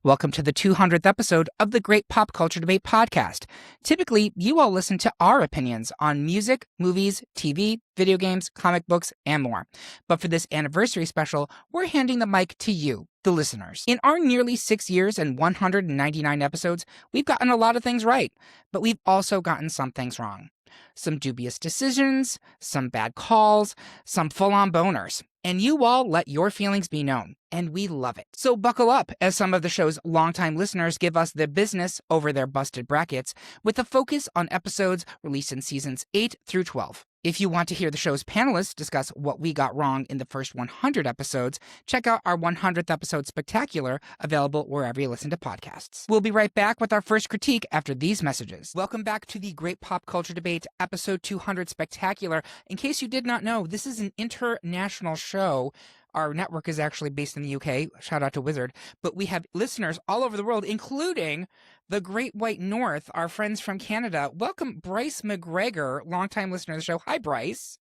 Welcome to the 200th episode of the Great Pop Culture Debate podcast. Typically, you all listen to our opinions on music, movies, TV, video games, comic books, and more. But for this anniversary special, we're handing the mic to you, the listeners. In our nearly 6 years and 199 episodes, we've gotten a lot of things right, but we've also gotten some things wrong. Some dubious decisions, some bad calls, some full-on boners. And you all let your feelings be known, and we love it. So buckle up as some of the show's longtime listeners give us the business over their busted brackets with a focus on episodes released in seasons 8 through 12. If you want to hear the show's panelists discuss what we got wrong in the first 100 episodes, check out our 100th episode spectacular, available wherever you listen to podcasts. We'll be right back with our first critique after these messages. Welcome back to the Great Pop Culture Debate, episode 200 spectacular. In case you did not know, this is an international show. Our network is actually based in the UK. Shout out to Wizard. But we have listeners all over the world, including the Great White North, our friends from Canada. Welcome, Bryce McGregor, longtime listener of the show. Hi, Bryce.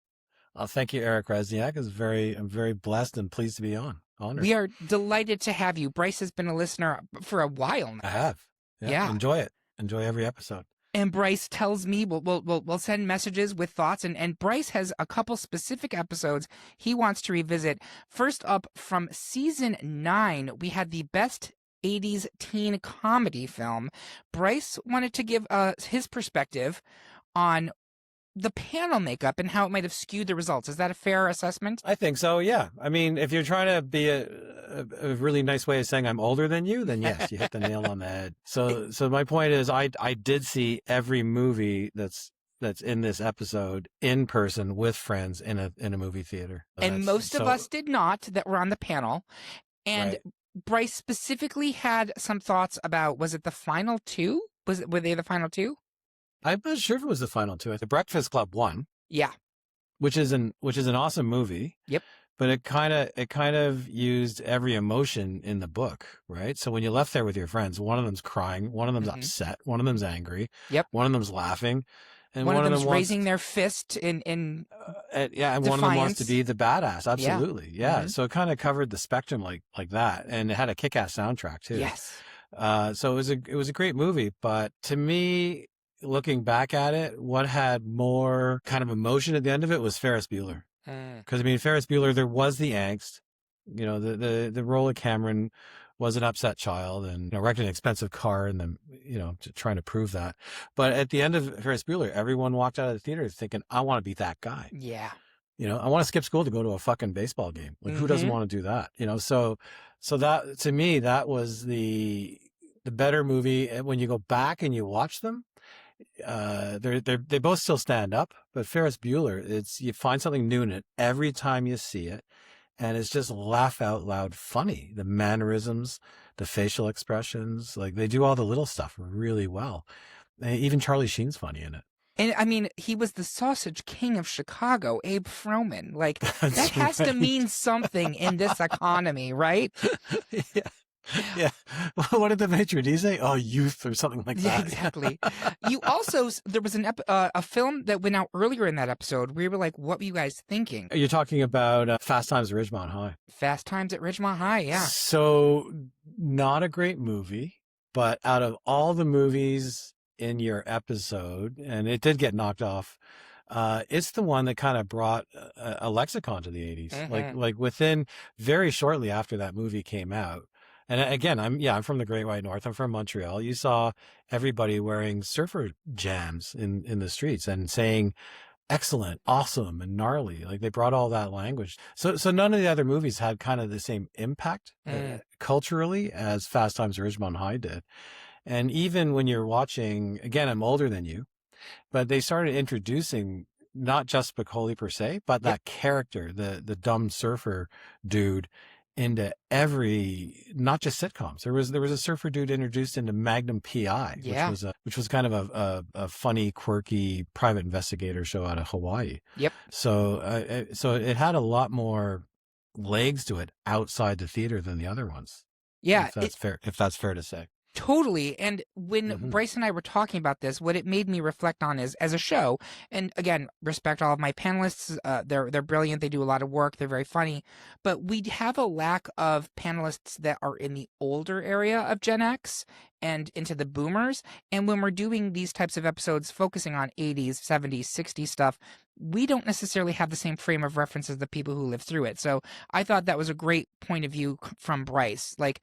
Thank you, Eric Razniak. I'm very blessed and pleased to be on. Honored. We are delighted to have you. Bryce has been a listener for a while now. I have. Yeah. Enjoy it. Enjoy every episode. And Bryce tells me we'll send messages with thoughts. And Bryce has a couple specific episodes he wants to revisit. First up, from season 9, we had the best 80s teen comedy film. Bryce wanted to give his perspective on the panel makeup and how it might have skewed the results. Is that a fair assessment? I think so, yeah. I mean, if you're trying to be a really nice way of saying I'm older than you, then yes, you hit the nail on the head. So my point is I did see every movie that's in this episode in person with friends in a movie theater. And most of us did not that were on the panel. And right. Bryce specifically had some thoughts about, was it the final two? Were they the final two? I'm not sure if it was the final two. The Breakfast Club won. Yeah. Which is an awesome movie. Yep. But it kind of used every emotion in the book, right? So when you left there with your friends, one of them's crying, one of them's upset, one of them's angry, yep, one of them's laughing, and one of them's raising their fist in and defiance. One of them wants to be the badass. Absolutely, yeah. Mm-hmm. So it kind of covered the spectrum like that, and it had a kick-ass soundtrack too. Yes. So it was a great movie, but to me, looking back at it, what had more kind of emotion at the end of it was Ferris Bueller. Because I mean, Ferris Bueller, there was the angst. You know, the role of Cameron was an upset child and wrecked an expensive car and then, trying to prove that. But at the end of Ferris Bueller, everyone walked out of the theater thinking, I want to be that guy. Yeah. I want to skip school to go to a fucking baseball game. Like, who doesn't want to do that? So that, to me, that was the better movie. When you go back and you watch them, they both still stand up, but Ferris Bueller, you find something new in it every time you see it, and it's just laugh out loud funny. The mannerisms, the facial expressions, like they do all the little stuff really well. Even Charlie Sheen's funny in it. And I mean, he was the sausage king of Chicago, Abe Froman. Like, That's that has to mean something in this economy, right? Yeah. Yeah. What did the maitre d' say? Oh, youth or something like that. Yeah, exactly. You also, there was a film that went out earlier in that episode where you were like, what were you guys thinking? You're talking about Fast Times at Ridgemont High. Fast Times at Ridgemont High, yeah. So not a great movie, but out of all the movies in your episode, and it did get knocked off, it's the one that kind of brought a lexicon to the 80s. Mm-hmm. Like within very shortly after that movie came out. And again, I'm from the Great White North. I'm from Montreal. You saw everybody wearing surfer jams in the streets and saying excellent, awesome, and gnarly. Like they brought all that language. So none of the other movies had kind of the same impact culturally as Fast Times at Ridgemont High did. And even when you're watching, again, I'm older than you, but they started introducing not just Spicoli per se, but that character, the dumb surfer dude, into not just sitcoms. There was a surfer dude introduced into Magnum PI, which was kind of a funny, quirky private investigator show out of Hawaii. Yep. So it had a lot more legs to it outside the theater than the other ones. Yeah, if that's fair to say. Totally. And when Hmm. Bryce and I were talking about this, what it made me reflect on is as a show, and again, respect all of my panelists. They're brilliant. They do a lot of work. They're very funny. But we have a lack of panelists that are in the older area of Gen X and into the boomers. And when we're doing these types of episodes focusing on 80s, 70s, 60s stuff, we don't necessarily have the same frame of reference as the people who lived through it. So I thought that was a great point of view from Bryce. Like,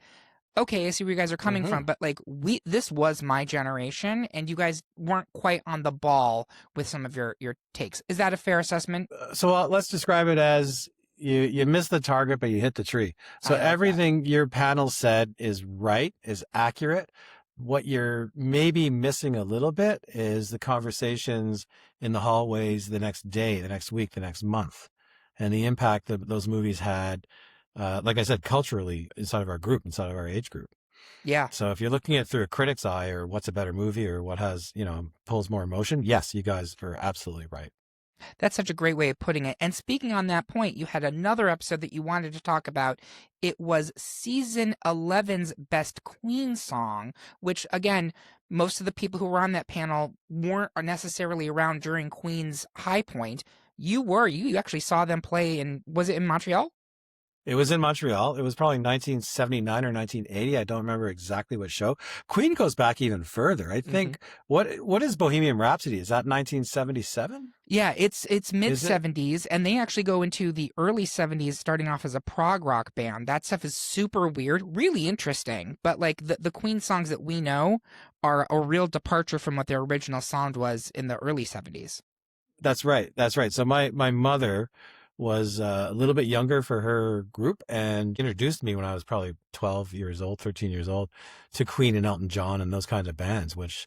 okay, I see where you guys are coming Hmm. from, but like this was my generation and you guys weren't quite on the ball with some of your takes. Is that a fair assessment? So let's describe it as you missed the target, but you hit the tree. So I like that. everything your panel said is right, is accurate. What you're maybe missing a little bit is the conversations in the hallways the next day, the next week, the next month, and the impact that those movies had, like I said, culturally inside of our group, inside of our age group. Yeah. So if you're looking at it through a critic's eye or what's a better movie or what has, pulls more emotion, yes, you guys are absolutely right. That's such a great way of putting it. And speaking on that point, you had another episode that you wanted to talk about. It was season 11's Best Queen song, which again, most of the people who were on that panel weren't necessarily around during Queen's high point. You were. You actually saw them play in, was it in Montreal? It was in Montreal. It was probably 1979 or 1980. I don't remember exactly what show. Queen goes back even further. I Mm-hmm. think what is Bohemian Rhapsody? Is that 1977? Yeah, it's mid Is it? 70s, and they actually go into the early 70s, starting off as a prog rock band. That stuff is super weird, really interesting. But like the Queen songs that we know are a real departure from what their original sound was in the early 70s. That's right. That's right. So my mother was a little bit younger for her group and introduced me when I was probably 12 years old, 13 years old to Queen and Elton John and those kinds of bands, which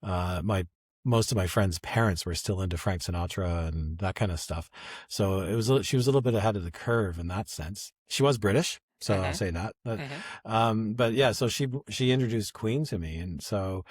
my most of my friends' parents were still into Frank Sinatra and that kind of stuff. So she was a little bit ahead of the curve in that sense. She was British, so I'll Mm-hmm. say that. Mm-hmm. But yeah, so she introduced Queen to me, and so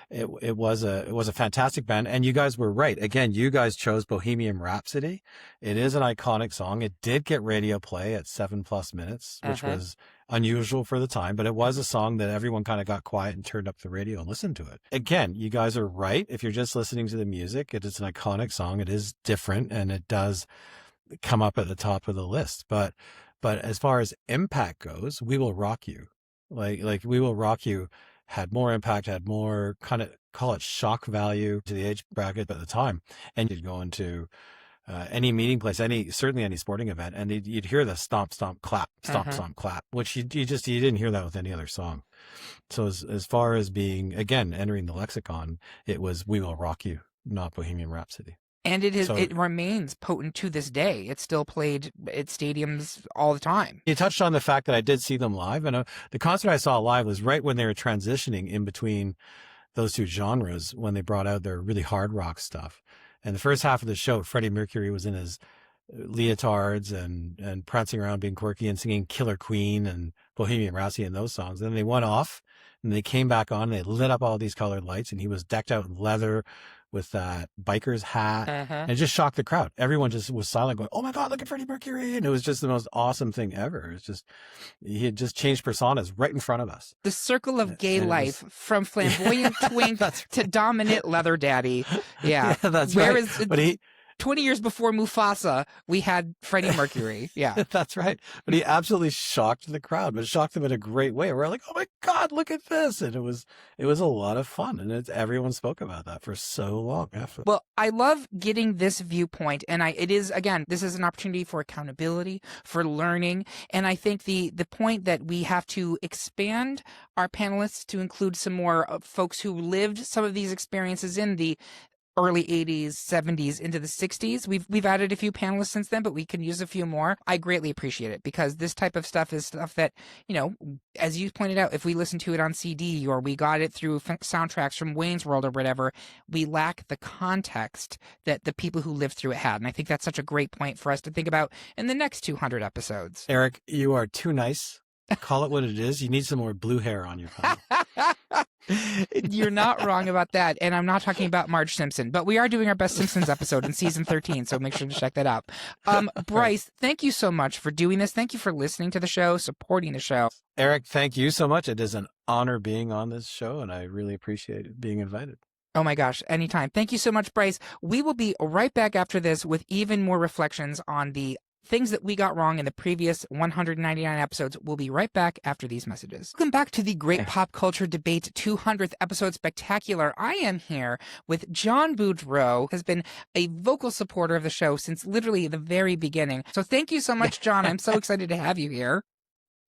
it was a fantastic band. And you guys were right. Again, you guys chose Bohemian Rhapsody. It is an iconic song. It did get radio play at 7+ minutes, which Mm-hmm. was unusual for the time, but it was a song that everyone kind of got quiet and turned up the radio and listened to it. Again, you guys are right. If you're just listening to the music, it is an iconic song. It is different and it does come up at the top of the list. But as far as impact goes, We Will Rock You. Like We Will Rock You had more impact, had more kind of call it shock value to the age bracket at the time. And you'd go into any meeting place, certainly any sporting event, and you'd hear the stomp, stomp, clap, stomp, Mm-hmm. stomp, clap, which you didn't hear that with any other song. So as far as being, again, entering the lexicon, it was We Will Rock You, not Bohemian Rhapsody. And So it remains potent to this day. It's still played at stadiums all the time. you touched on the fact that I did see them live, and the concert I saw live was right when they were transitioning in between those two genres when they brought out their really hard rock stuff. And the first half of the show, Freddie Mercury was in his leotards and prancing around being quirky and singing Killer Queen and Bohemian Rhapsody and those songs. Then they went off and they came back on and they lit up all these colored lights and he was decked out in leather with that biker's hat Mm-hmm. and it just shocked the crowd. Everyone just was silent going, "Oh my God, look at Freddie Mercury." And it was just the most awesome thing ever. It's just, he had just changed personas right in front of us. The circle of gay And it life, was, from flamboyant twink that's, to dominant leather daddy. yeah, Yeah. that's right. Whereas But he, 20 years before Mufasa, we had Freddie Mercury. Yeah. that's right. But he absolutely shocked the crowd, but shocked them in a great way. We're like, "Oh my God, look at this." And it was a lot of fun. And everyone spoke about that for so long after. Well, I love getting this viewpoint, and it is, again, this is an opportunity for accountability, for learning, and I think the point that we have to expand our panelists to include some more folks who lived some of these experiences in the early 80s, 70s into the 60s. We've added a few panelists since then, but we can use a few more. I greatly appreciate it because this type of stuff is stuff that, as you pointed out, if we listen to it on CD or we got it through soundtracks from Wayne's World or whatever, we lack the context that the people who lived through it had. And I think that's such a great point for us to think about in the next 200 episodes. Eric, you are too nice. Call it what it is. You need some more blue hair on your panel. You're not wrong about that. And I'm not talking about Marge Simpson, but we are doing our Best Simpsons episode in season 13, so make sure to check that out. Right. Bryce, thank you so much for doing this. Thank you for listening to the show, supporting the show. Eric, thank you so much. It is an honor being on this show, and I really appreciate being invited. Oh my gosh, anytime. Thank you so much, Bryce. We will be right back after this with even more reflections on the things that we got wrong in the previous 199 episodes. We'll be right back after these messages. Welcome back to the Great Pop Culture Debate 200th episode spectacular. I am here with John Boudreau, has been a vocal supporter of the show since literally the very beginning. So thank you so much, John. I'm so excited to have you here.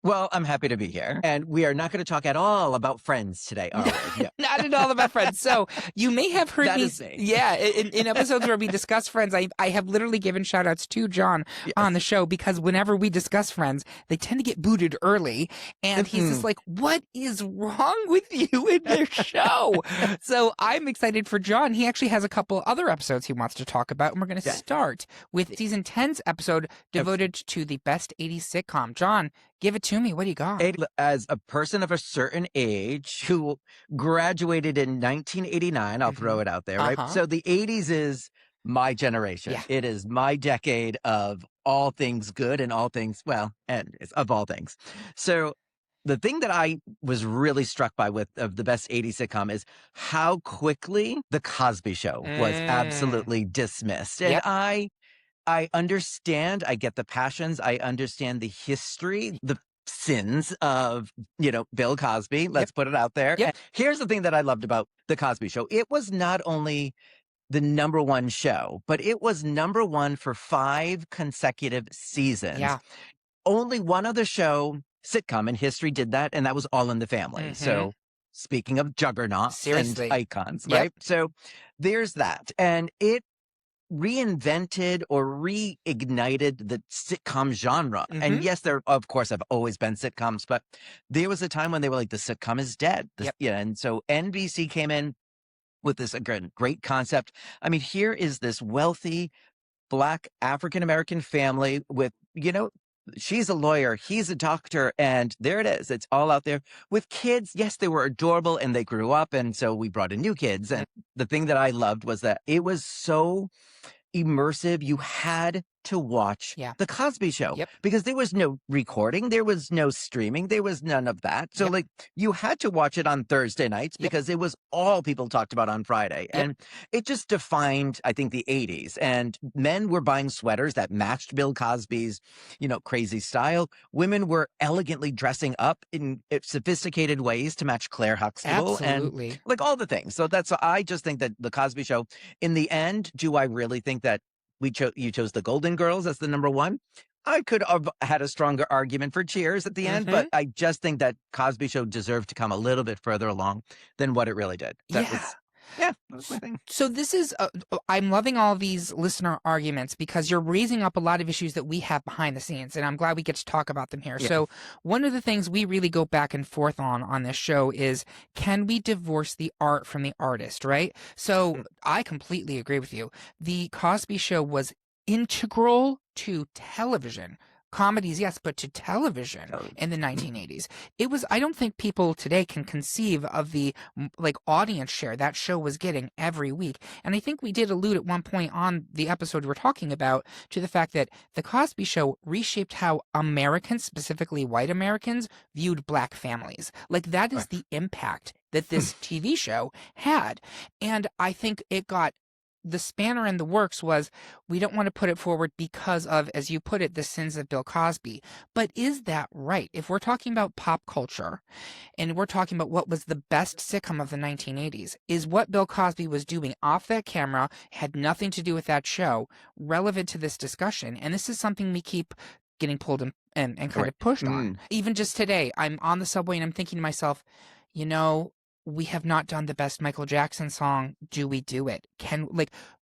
Well, I'm happy to be here. And we are not going to talk at all about Friends today, are we? No. Not at all about Friends. So you may have heard That me. is me. Yeah, in episodes where we discuss Friends, I have literally given shout outs to John on the show because whenever we discuss Friends, they tend to get booted early. And he's just like, what is wrong with you in their show? So I'm excited for John. He actually has a couple other episodes he wants to talk about. And we're going to start with season 10's episode devoted to the best 80s sitcom. John, give it to me. What do you got? As a person of a certain age who graduated in 1989, I'll throw it out there, right? So the 80s is my generation. Yeah. It is my decade of all things good and all things, well, and of all things. So the thing that I was really struck by with of the best 80s sitcom is how quickly The Cosby Show was absolutely dismissed. And I understand, I get the passions, I understand the history, the sins of, Bill Cosby. Let's put it out there. And here's the thing that I loved about The Cosby Show. It was not only the number one show, but it was number one for 5 consecutive seasons. Yeah. Only one other show, sitcom in history did that, and that was All in the Family. So speaking of juggernauts and icons, right? So there's that. And it reinvented or reignited the sitcom genre. And yes, there, of course, have always been sitcoms, but there was a time when they were like, the sitcom is dead. And so NBC came in with this great concept. I mean, here is this wealthy Black African-American family with, she's a lawyer, he's a doctor, and there it is. It's all out there with kids. Yes, they were adorable and they grew up. And so we brought in new kids. And the thing that I loved was that it was so immersive. You had to watch The Cosby Show because there was no recording. There was no streaming. There was none of that. So like you had to watch it on Thursday nights because it was all people talked about on Friday. And it just defined, I think, the 80s. And men were buying sweaters that matched Bill Cosby's, crazy style. Women were elegantly dressing up in sophisticated ways to match Claire Huxtable. Absolutely. And like all the things. So I just think that The Cosby Show, in the end, do I really think that you chose the Golden Girls as the number one? I could have had a stronger argument for Cheers at the end, but I just think that Cosby Show deserved to come a little bit further along than what it really did. That was my thing. So this is, I'm loving all these listener arguments because you're raising up a lot of issues that we have behind the scenes, and I'm glad we get to talk about them here. So one of the things we really go back and forth on this show is, can we divorce the art from the artist, right? So I completely agree with you. The Cosby Show was integral to television. Comedies, yes, but to television in the 1980s. It was, I don't think people today can conceive of the audience share that show was getting every week. And I think we did allude at one point on the episode we're talking about to the fact that The Cosby Show reshaped how Americans, specifically white Americans, viewed Black families. Like that is the impact that this TV show had. And I think it got the spanner in the works was, we don't want to put it forward because of, as you put it, the sins of Bill Cosby. But is that right? If we're talking about pop culture and we're talking about what was the best sitcom of the 1980s, is what Bill Cosby was doing off that camera, had nothing to do with that show, relevant to this discussion? And this is something we keep getting pulled and kind of pushed on. Even just today, I'm on the subway and I'm thinking to myself, we have not done the best Michael Jackson song. Do we do it?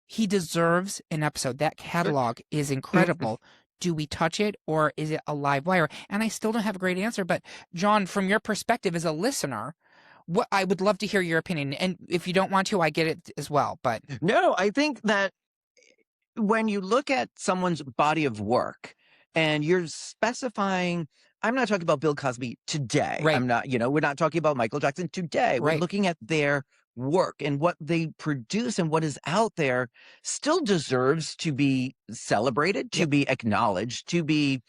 He deserves an episode. That catalog is incredible. Do we touch it, or is it a live wire? And I still don't have a great answer. But John, from your perspective as a listener, I would love to hear your opinion. And if you don't want to, I get it as well. But no, I think that when you look at someone's body of work and you're specifying I'm not talking about Bill Cosby today. Right. I'm not, we're not talking about Michael Jackson today. We're Right. looking at their work, and what they produce and what is out there still deserves to be celebrated, to be acknowledged, to be,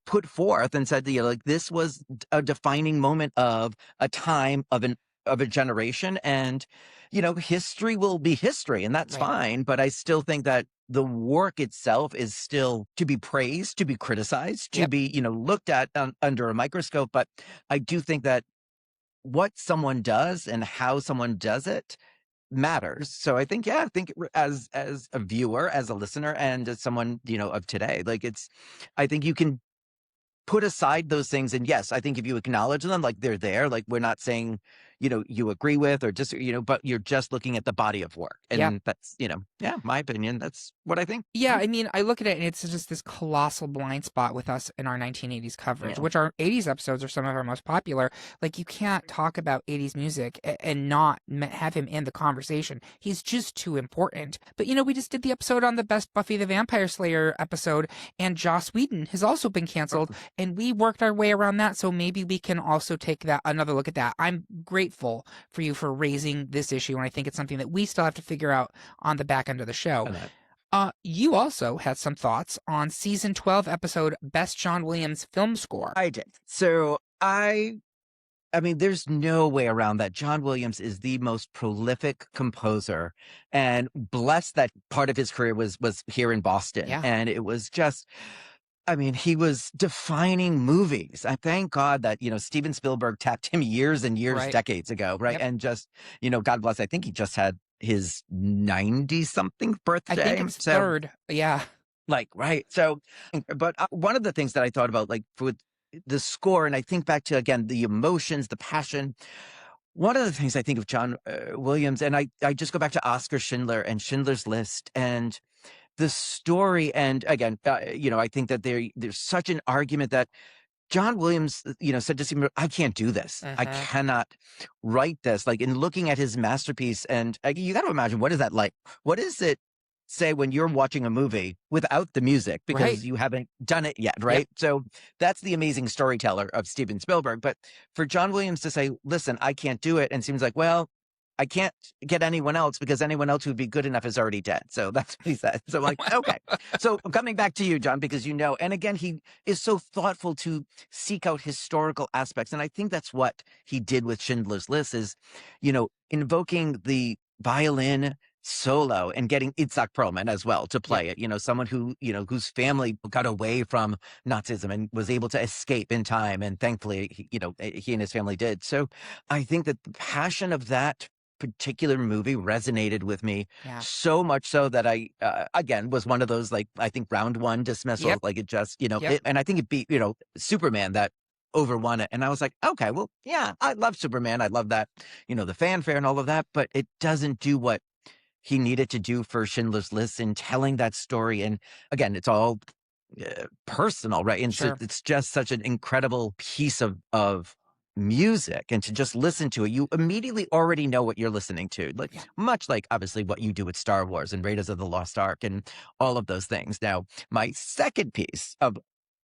put forth and said, like, this was a defining moment of a time of a generation, and history will be history, and that's Right. fine. But I still think that the work itself is still to be praised, to be criticized, to be, looked at under a microscope. But I do think that what someone does and how someone does it matters. So I think, as a viewer, as a listener, and as someone, of today, like, I think you can put aside those things. And yes, I think if you acknowledge them, like, they're there, like, we're not saying, you agree with or just, but you're just looking at the body of work. And that's, my opinion. That's what I think. Yeah, I mean, I look at it and it's just this colossal blind spot with us in our 1980s coverage, which our 80s episodes are some of our most popular. Like, you can't talk about 80s music and not have him in the conversation. He's just too important. But, we just did the episode on the best Buffy the Vampire Slayer episode, and Joss Whedon has also been canceled, and we worked our way around that, so maybe we can also take another look at that. I'm grateful for you for raising this issue, and I think it's something that we still have to figure out on the back end of the show. You also had some thoughts on season 12 episode Best John Williams Film Score. I did. So I mean, there's no way around that. John Williams is the most prolific composer, and blessed that part of his career was here in Boston. Yeah. And it was just, I mean, he was defining movies. I thank God that, Steven Spielberg tapped him years and years, decades ago, right? Yep. And just, God bless, I think he just had his 90-something birthday. I think it's third. Yeah. Like, right. So, but one of the things that I thought about, like, with the score, and I think back to, again, the emotions, the passion. One of the things I think of John Williams, and I just go back to Oscar Schindler and Schindler's List and the story. And again, I think that there's such an argument that John Williams, said to Steven, I can't do this. I cannot write this. Like, in looking at his masterpiece, and you got to imagine, what is that like? What does it say when you're watching a movie without the music because you haven't done it yet, right? So that's the amazing storyteller of Steven Spielberg. But for John Williams to say, listen, I can't do it, and seems like, well, I can't get anyone else because anyone else who'd be good enough is already dead. So that's what he said. So I'm like, okay. So coming back to you, John, because and again, he is so thoughtful to seek out historical aspects. And I think that's what he did with Schindler's List is, invoking the violin solo and getting Itzhak Perlman as well to play it, someone who, whose family got away from Nazism and was able to escape in time. And thankfully, he and his family did. So I think that the passion of that particular movie resonated with me so much so that I, again, was one of those, like, I think round one dismissal, like it just, and I think it beat, Superman that overwon it. And I was like, okay, well, yeah, I love Superman. I love that, the fanfare and all of that, but it doesn't do what he needed to do for Schindler's List in telling that story. And again, it's all personal, right? And so it's just such an incredible piece of music, and to just listen to it, you immediately already know what you're listening to, like much like obviously what you do with Star Wars and Raiders of the Lost Ark and all of those things. Now, my second piece of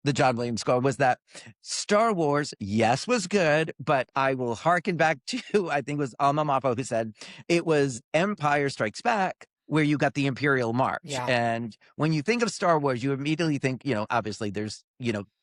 the John Williams score was that Star Wars, yes, was good, but I will harken back to, I think it was Alma Mapo who said it was Empire Strikes Back where you got the Imperial March. And when you think of Star Wars, you immediately think, obviously there's,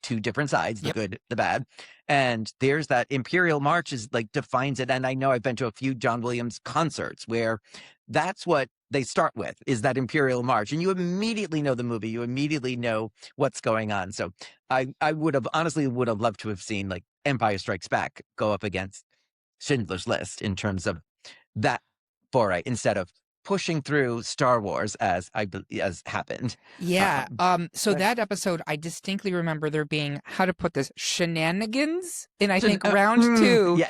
two different sides, the good, the bad. And there's that Imperial March is like defines it. And I know I've been to a few John Williams concerts where that's what they start with, is that Imperial March. And you immediately know the movie. You immediately know what's going on. So I would have loved to have seen like Empire Strikes Back go up against Schindler's List in terms of that foray instead of pushing through Star Wars as happened. Yeah. So that episode, I distinctly remember there being, how to put this, shenanigans in, I think, round two,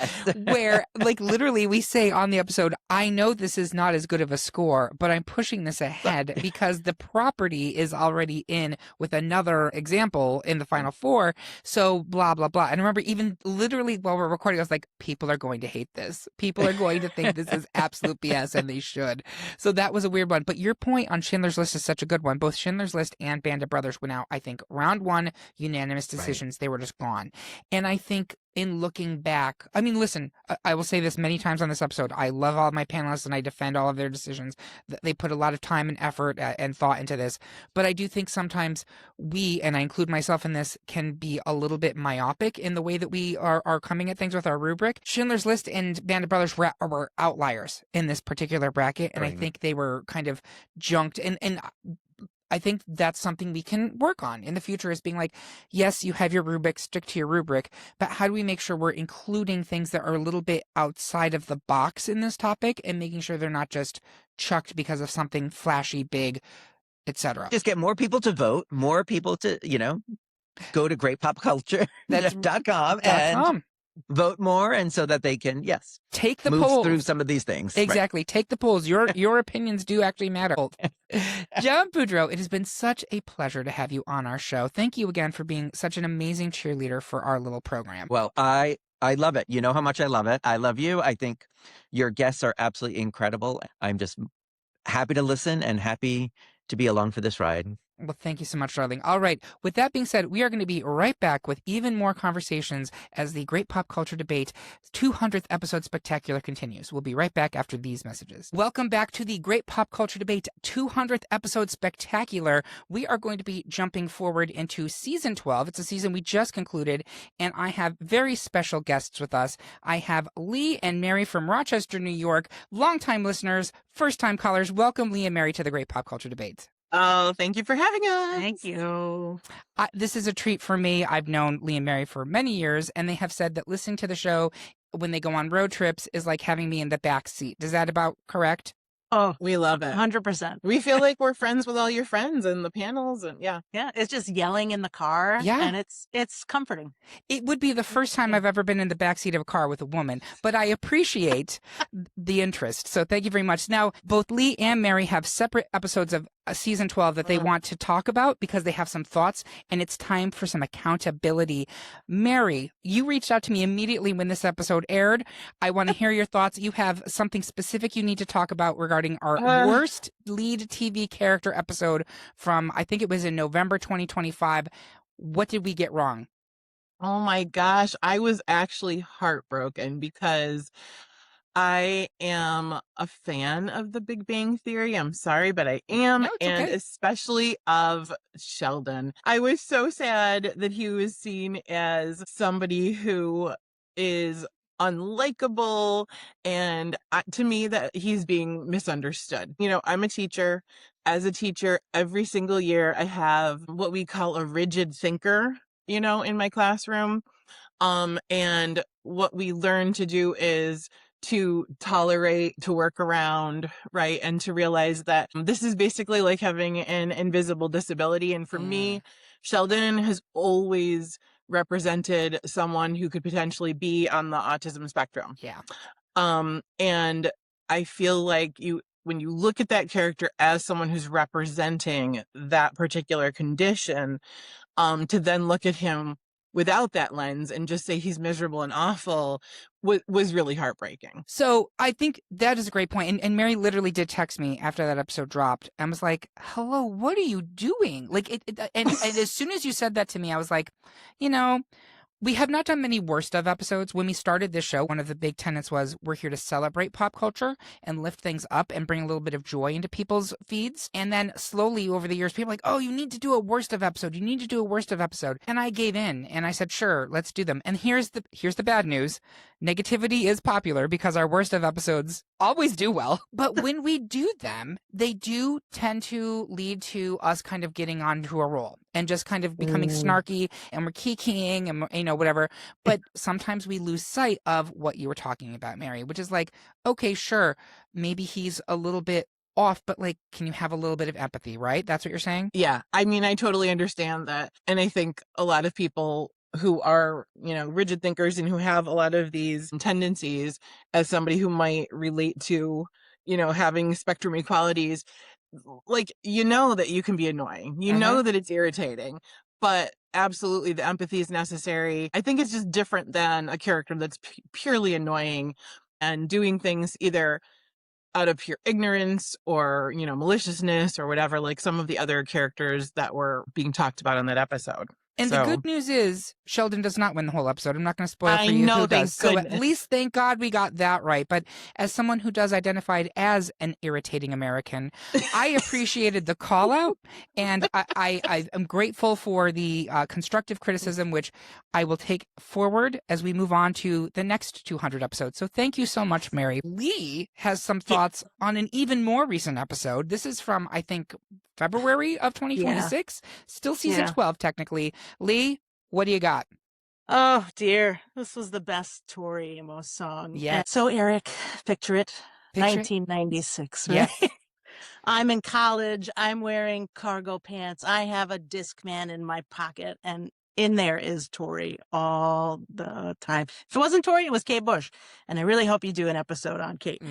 where like literally we say on the episode, I know this is not as good of a score, but I'm pushing this ahead because the property is already in with another example in the final four. So blah, blah, blah. And I remember even literally while we're recording, I was like, people are going to hate this. People are going to think this is absolute BS, and they should. So that was a weird one. But your point on Schindler's List is such a good one. Both Schindler's List and Band of Brothers went out, I think, round one, unanimous decisions. Right. They were just gone. And I think in looking back, I mean, listen, I will say this many times on this episode. I love all of my panelists and I defend all of their decisions. They put a lot of time and effort and thought into this. But I do think sometimes we, and I include myself in this, can be a little bit myopic in the way that we are coming at things with our rubric. Schindler's List and Band of Brothers were outliers in this particular bracket. And right. I think they were kind of junked. And I think that's something we can work on in the future, is being like, yes, you have your rubric, stick to your rubric, but how do we make sure we're including things that are a little bit outside of the box in this topic and making sure they're not just chucked because of something flashy, big, etc. Just get more people to vote, more people to, go to greatpopculture.com and vote more, and so that they can, yes, take the move polls through some of these things. Exactly. Right. Take the polls. Your opinions do actually matter. John Boudreau, it has been such a pleasure to have you on our show. Thank you again for being such an amazing cheerleader for our little program. Well, I love it. You know how much I love it. I love you. I think your guests are absolutely incredible. I'm just happy to listen and happy to be along for this ride. Well, thank you so much, darling. All right. With that being said, we are going to be right back with even more conversations as the Great Pop Culture Debate 200th episode spectacular continues. We'll be right back after these messages. Welcome back to the Great Pop Culture Debate 200th episode spectacular. We are going to be jumping forward into season 12. It's a season we just concluded, and I have very special guests with us. I have Lee and Mary from Rochester, New York, longtime listeners, first-time callers. Welcome, Lee and Mary, to the Great Pop Culture Debate. Oh, thank you for having us. Thank you. This is a treat for me. I've known Lee and Mary for many years, and they have said that listening to the show when they go on road trips is like having me in the back seat. Is that about correct? Oh, we love it. 100%. We feel like we're friends with all your friends and the panels, and yeah. Yeah, it's just yelling in the car. Yeah. And it's comforting. It would be the first time I've ever been in the backseat of a car with a woman, but I appreciate the interest. So thank you very much. Now, both Lee and Mary have separate episodes of season 12 that they want to talk about because they have some thoughts, and it's time for some accountability. Mary, you reached out to me immediately when this episode aired. I want to hear your thoughts. You have something specific you need to talk about regarding our worst lead TV character episode from, I think it was in November 2025. What did we get wrong? Oh my gosh, I was actually heartbroken because I am a fan of The Big Bang Theory. I'm sorry, but I am. No, it's and okay. Especially of Sheldon. I was so sad that he was seen as somebody who is unlikable, and to me that he's being misunderstood. I'm a teacher. As a teacher, every single year I have what we call a rigid thinker, in my classroom. And what we learn to do is to tolerate, to work around, right? And to realize that this is basically like having an invisible disability. And for me, Sheldon has always represented someone who could potentially be on the autism spectrum. Yeah. And I feel like when you look at that character as someone who's representing that particular condition, to then look at him without that lens and just say he's miserable and awful was really heartbreaking. So I think that is a great point. And Mary literally did text me after that episode dropped and was like, hello, what are you doing? Like, and as soon as you said that to me, I was like, we have not done many worst of episodes. When we started this show, one of the big tenets was we're here to celebrate pop culture and lift things up and bring a little bit of joy into people's feeds. And then slowly over the years, people are like, oh, you need to do a worst of episode. You need to do a worst of episode. And I gave in and I said, sure, let's do them. And here's the bad news. Negativity is popular because our worst of episodes always do well. But when we do them, they do tend to lead to us kind of getting onto a roll and just kind of becoming snarky, and we're kikiing and whatever. But sometimes we lose sight of what you were talking about, Mary, which is like, okay, sure, maybe he's a little bit off, but like, can you have a little bit of empathy, right? That's what you're saying? Yeah. I mean, I totally understand that. And I think a lot of people who are, rigid thinkers and who have a lot of these tendencies, as somebody who might relate to, having spectrum equalities, like, that you can be annoying, that it's irritating, but absolutely the empathy is necessary. I think it's just different than a character that's purely annoying and doing things either out of pure ignorance or, maliciousness or whatever, like some of the other characters that were being talked about on that episode. And the good news is Sheldon does not win the whole episode. I'm not going to spoil I for you know, who thank does. So at goodness. least, thank God, we got that right. But as someone who does identify as an irritating American, I appreciated the call out, and I am grateful for the constructive criticism, which I will take forward as we move on to the next 200 episodes. So thank you so much, Mary. Lee has some thoughts on an even more recent episode. This is from, I think, February of 2026. Still season 12, technically. Lee, what do you got? Oh, dear. This was the best Tori Amos song. Yeah. And so, Eric, picture it. Picture 1996, right? Yes. I'm in college. I'm wearing cargo pants. I have a Discman in my pocket. And in there is Tori all the time. If it wasn't Tori, it was Kate Bush. And I really hope you do an episode on Kate.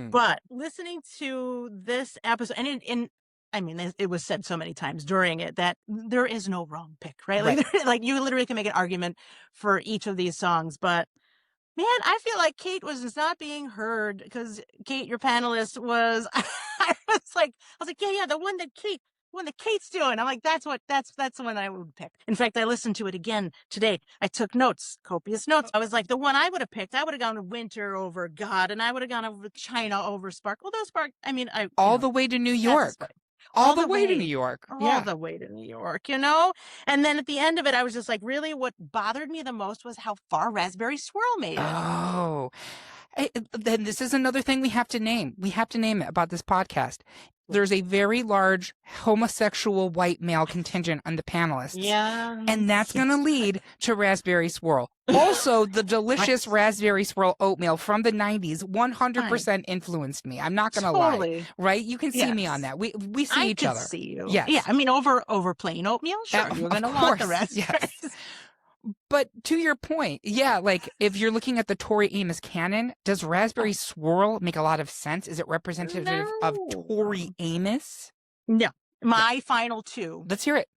But listening to this episode, and I mean, it was said so many times during it that there is no wrong pick, right? Like you literally can make an argument for each of these songs, but man, I feel like Kate was just not being heard because Kate, your panelist, was. I was like, yeah, the one that Kate's doing. I'm like, that's the one I would pick. In fact, I listened to it again today. I took notes, copious notes. I was like, the one I would have picked, I would have gone with Winter over God, and I would have gone with China over Spark. Well, those Spark, I mean, all the way to New York. All the way to New York. All the way to New York, And then at the end of it, I was just like, really, what bothered me the most was how far Raspberry Swirl made it. Oh. Then this is another thing we have to name. We have to name it about this podcast. There's a very large homosexual white male contingent on the panelists. Yeah. And that's going to lead to Raspberry Swirl. Also, the delicious Raspberry Swirl oatmeal from the 90s 100% influenced me. I'm not going to lie. Right? You can see me on that. We see each other. I see you. Yes. Yeah. I mean, over plain oatmeal? Sure. You're going to want the raspberries. Yes. But to your point, like if you're looking at the Tori Amos canon, does Raspberry Swirl make a lot of sense? Is it representative of Tori Amos? No. My final two. Let's hear it.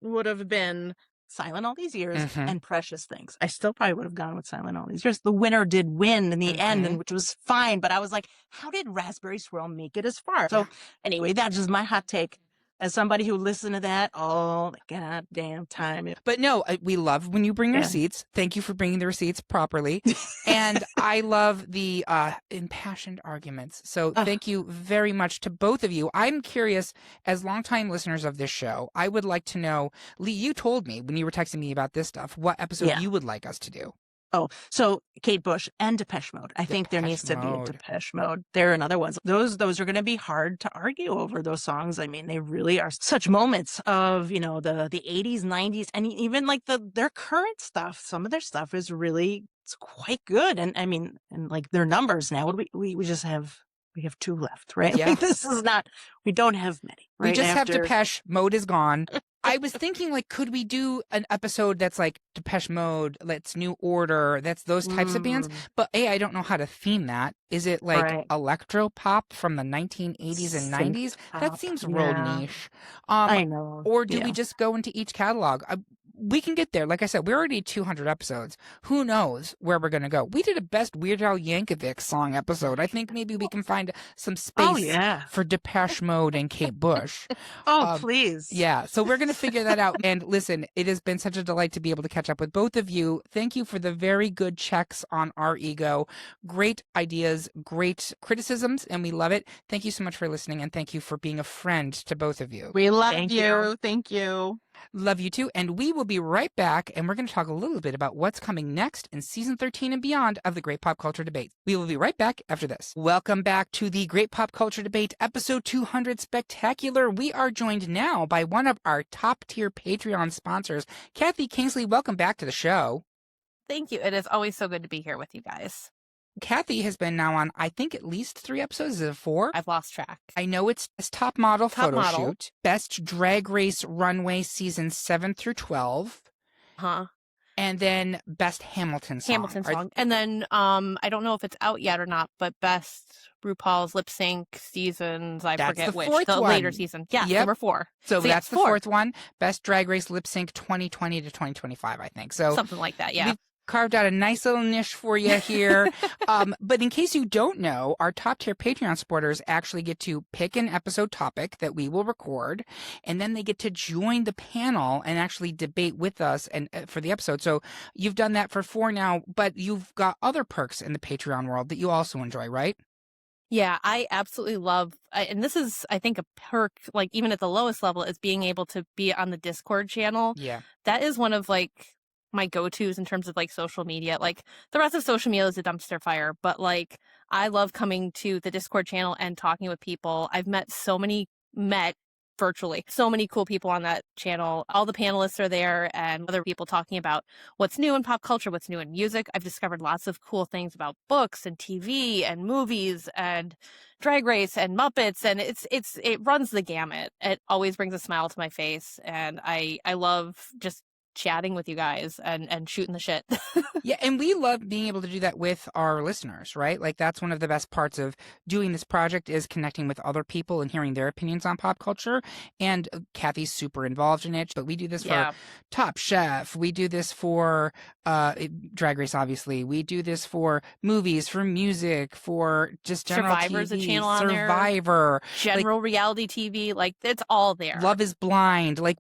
Would have been Silent All These Years and Precious Things. I still probably would have gone with Silent All These Years. The winner did win in the end, and which was fine. But I was like, how did Raspberry Swirl make it as far? So anyway, that's just my hot take. As somebody who listened to that all the goddamn time. But no, we love when you bring receipts. Thank you for bringing the receipts properly. And I love the impassioned arguments. So thank you very much to both of you. I'm curious, as longtime listeners of this show, I would like to know, Lee, you told me when you were texting me about this stuff, what episode you would like us to do. Oh, so Kate Bush and Depeche Mode. I think there needs to be a Depeche Mode. There are another ones. Those are going to be hard to argue over, those songs. I mean, they really are such moments of, the 80s, 90s, and even like their current stuff. Some of their stuff is really quite good. And I mean, and like their numbers now, we just have... We have two left, right? Yeah. Like, we don't have many. Right? We just have Depeche Mode is gone. I was thinking, like, could we do an episode that's like Depeche Mode, that's New Order, that's those types of bands? But I don't know how to theme that. Is it like electro pop from the 1980s and 90s? That seems real niche. I know. Or do we just go into each catalog? We can get there. Like I said, we're already 200 episodes. Who knows where we're going to go? We did a best Weird Al Yankovic song episode. I think maybe we can find some space for Depeche Mode and Kate Bush. Please. Yeah. So we're going to figure that out. And listen, it has been such a delight to be able to catch up with both of you. Thank you for the very good checks on our ego. Great ideas, great criticisms, and we love it. Thank you so much for listening, and thank you for being a friend to both of you. We love you. Thank you. Love you too. And we will be right back, and we're going to talk a little bit about what's coming next in season 13 and beyond of the Great Pop Culture Debate. We will be right back after this. Welcome back to the Great Pop Culture Debate, episode 200 Spectacular. We are joined now by one of our top tier Patreon sponsors, Kathy Kingsley. Welcome back to the show. Thank you. It is always so good to be here with you guys. Kathy has been now on, I think, at least 3 episodes. Is it 4? I've lost track. I know it's top model photo shoot, best drag race runway season 7 through 12. And then best Hamilton song. And then I don't know if it's out yet or not, but best RuPaul's lip sync seasons. I forget which. The later season. Yeah, number 4. So that's the 4th one. Best drag race lip sync 2020 to 2025, I think. So something like that. Yeah. carved out a nice little niche for you here. But in case you don't know, our top tier Patreon supporters actually get to pick an episode topic that we will record, and then they get to join the panel and actually debate with us and for the episode. So you've done that for 4 now, but you've got other perks in the Patreon world that you also enjoy, right? Yeah, I absolutely love, and this is, I think, a perk, like even at the lowest level, is being able to be on the Discord channel. Yeah. That is one of like my go-tos in terms of like social media. Like the rest of social media is a dumpster fire, but like I love coming to the Discord channel and talking with people. I've met virtually so many cool people on that channel. All the panelists are there and other people talking about what's new in pop culture, what's new in music. I've discovered lots of cool things about books and TV and movies and Drag Race and Muppets, and it runs the gamut. It always brings a smile to my face, and I love just chatting with you guys and shooting the shit. Yeah, and we love being able to do that with our listeners, right? Like that's one of the best parts of doing this project is connecting with other people and hearing their opinions on pop culture. And Kathy's super involved in it, but we do this for Top Chef. We do this for Drag Race, obviously. We do this for movies, for music, for just general Survivor's TV, a channel on Survivor, there. General reality TV, like it's all there. Love is Blind. Like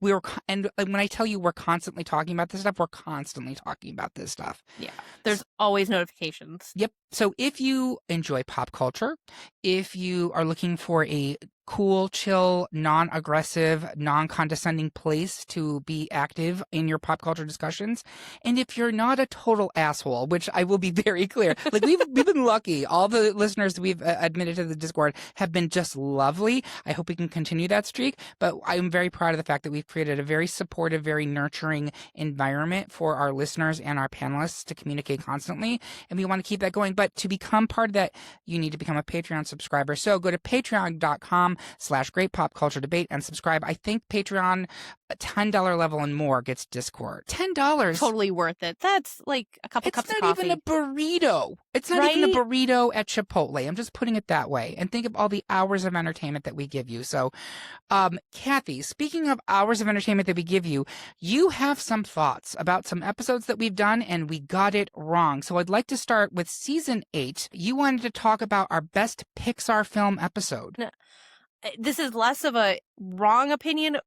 and when I tell you we're constantly talking about this stuff, we're constantly talking about this stuff. Yeah. There's always notifications. Yep. So if you enjoy pop culture, if you are looking for a cool, chill, non-aggressive, non-condescending place to be active in your pop culture discussions, and if you're not a total asshole, which I will be very clear, like we've been lucky. All the listeners that we've admitted to the Discord have been just lovely. I hope we can continue that streak, but I'm very proud of the fact that we've created a very supportive, very nurturing environment for our listeners and our panelists to communicate constantly, and we want to keep that going. But to become part of that, you need to become a Patreon subscriber. So go to patreon.com/great pop culture debate and subscribe. I think Patreon, a $10 level and more gets Discord. $10. Totally worth it. That's like a couple cups of coffee. It's not even a burrito. It's not even a burrito at Chipotle. I'm just putting it that way. And think of all the hours of entertainment that we give you. So, Kathy, speaking of hours of entertainment that we give you, you have some thoughts about some episodes that we've done and we got it wrong. So I'd like to start with season 8. You wanted to talk about our best Pixar film episode. No. This is less of a wrong opinion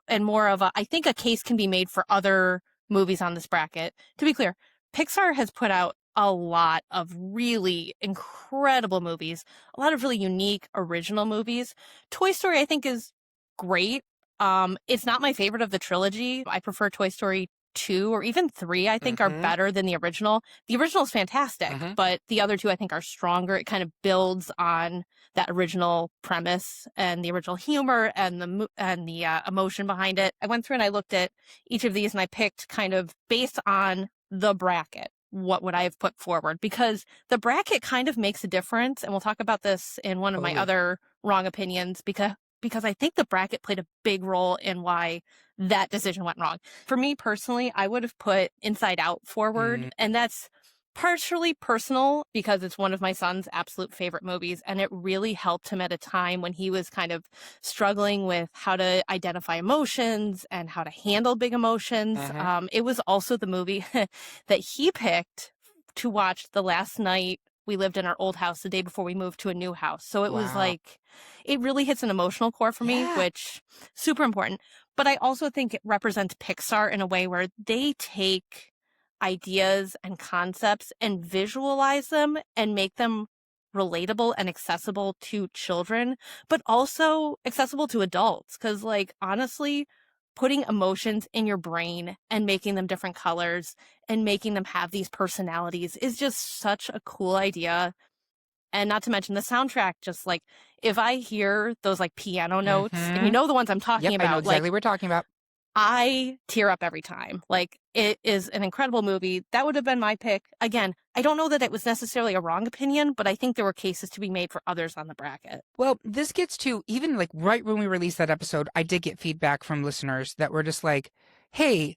and more of I think a case can be made for other movies on this bracket. To be clear, Pixar has put out a lot of really incredible movies, a lot of really unique, original movies. Toy Story, I think, is great. It's not my favorite of the trilogy. I prefer Toy Story 2 or even 3, I think, are better than the original. The original is fantastic, but the other two, I think, are stronger. It kind of builds on that original premise and the original humor and the emotion behind it. I went through and I looked at each of these and I picked kind of based on the bracket. What would I have put forward? Because the bracket kind of makes a difference. And we'll talk about this in one of my other wrong opinions because I think the bracket played a big role in why that decision went wrong. For me personally, I would have put Inside Out forward, and that's partially personal because it's one of my son's absolute favorite movies, and it really helped him at a time when he was kind of struggling with how to identify emotions and how to handle big emotions. It was also the movie that he picked to watch the last night we lived in our old house the day before we moved to a new house. So it was like, it really hits an emotional core for me, which super important. But I also think it represents Pixar in a way where they take ideas and concepts and visualize them and make them relatable and accessible to children, but also accessible to adults. Because like, honestly, putting emotions in your brain and making them different colors and making them have these personalities is just such a cool idea. And not to mention the soundtrack, just like if I hear those like piano notes, and you know the ones I'm talking about. I know exactly like, what we're talking about. I tear up every time. Like, it is an incredible movie. That would have been my pick. Again, I don't know that it was necessarily a wrong opinion, but I think there were cases to be made for others on the bracket. Well, this gets to, even like right when we released that episode, I did get feedback from listeners that were just like, hey,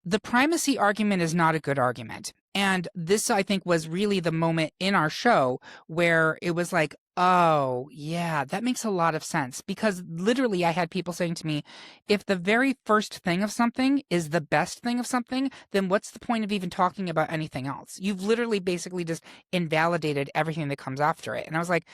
the primacy argument is not a good argument. And this, I think, was really the moment in our show where it was like, Oh, yeah, that makes a lot of sense because literally I had people saying to me, if the very first thing of something is the best thing of something, then what's the point of even talking about anything else? You've literally basically just invalidated everything that comes after it. And I was like,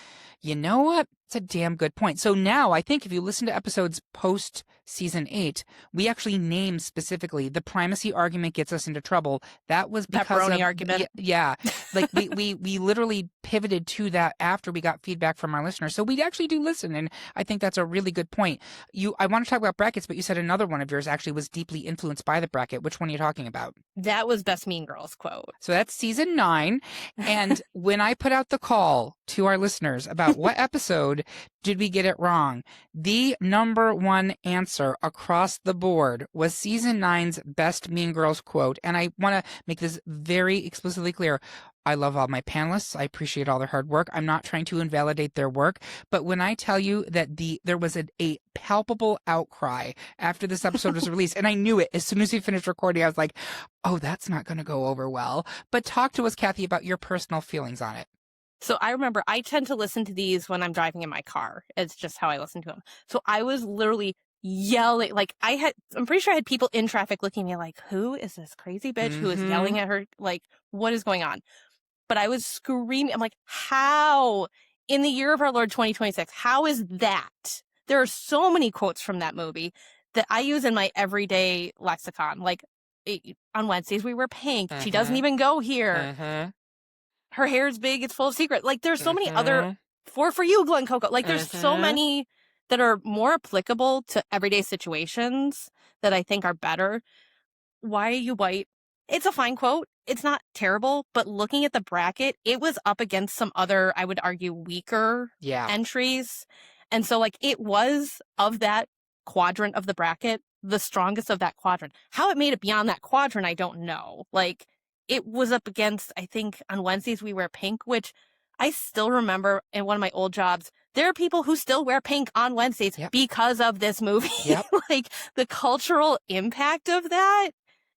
you know what? It's a damn good point. So now I think if you listen to episodes post season 8, we actually name specifically the primacy argument gets us into trouble. That was That because brony of argument. yeah. Like we literally pivoted to that after we got feedback from our listeners. So we actually do listen, and I think that's a really good point. I want to talk about brackets, but you said another one of yours actually was deeply influenced by the bracket. Which one are you talking about? That was Best Mean Girls quote. So that's season 9. And when I put out the call to our listeners about what episode did we get it wrong, the number one answer across the board was season 9's Best Mean Girls quote. And I want to make this very explicitly clear. I love all my panelists. I appreciate all their hard work. I'm not trying to invalidate their work. But when I tell you that there was a palpable outcry after this episode was released, and I knew it as soon as we finished recording, I was like, oh, that's not going to go over well. But talk to us, Kathy, about your personal feelings on it. So I remember I tend to listen to these when I'm driving in my car. It's just how I listen to them. So I was literally yelling. Like I'm pretty sure I had people in traffic looking at me like, who is this crazy bitch who is yelling at her? Like, what is going on? But I was screaming. I'm like, how in the year of our Lord 2026, how is that? There are so many quotes from that movie that I use in my everyday lexicon. Like on Wednesdays, we wear pink. She doesn't even go here. Her hair's big. It's full of secret. Like there's so many other for you, Glen Coco. Like there's so many that are more applicable to everyday situations that I think are better. Why are you white? It's a fine quote. It's not terrible, but looking at the bracket, it was up against some other, I would argue, weaker entries. And so like it was of that quadrant of the bracket, the strongest of that quadrant. How it made it beyond that quadrant, I don't know. Like it was up against, I think on Wednesdays we wear pink, which I still remember in one of my old jobs. There are people who still wear pink on Wednesdays because of this movie. Like the cultural impact of that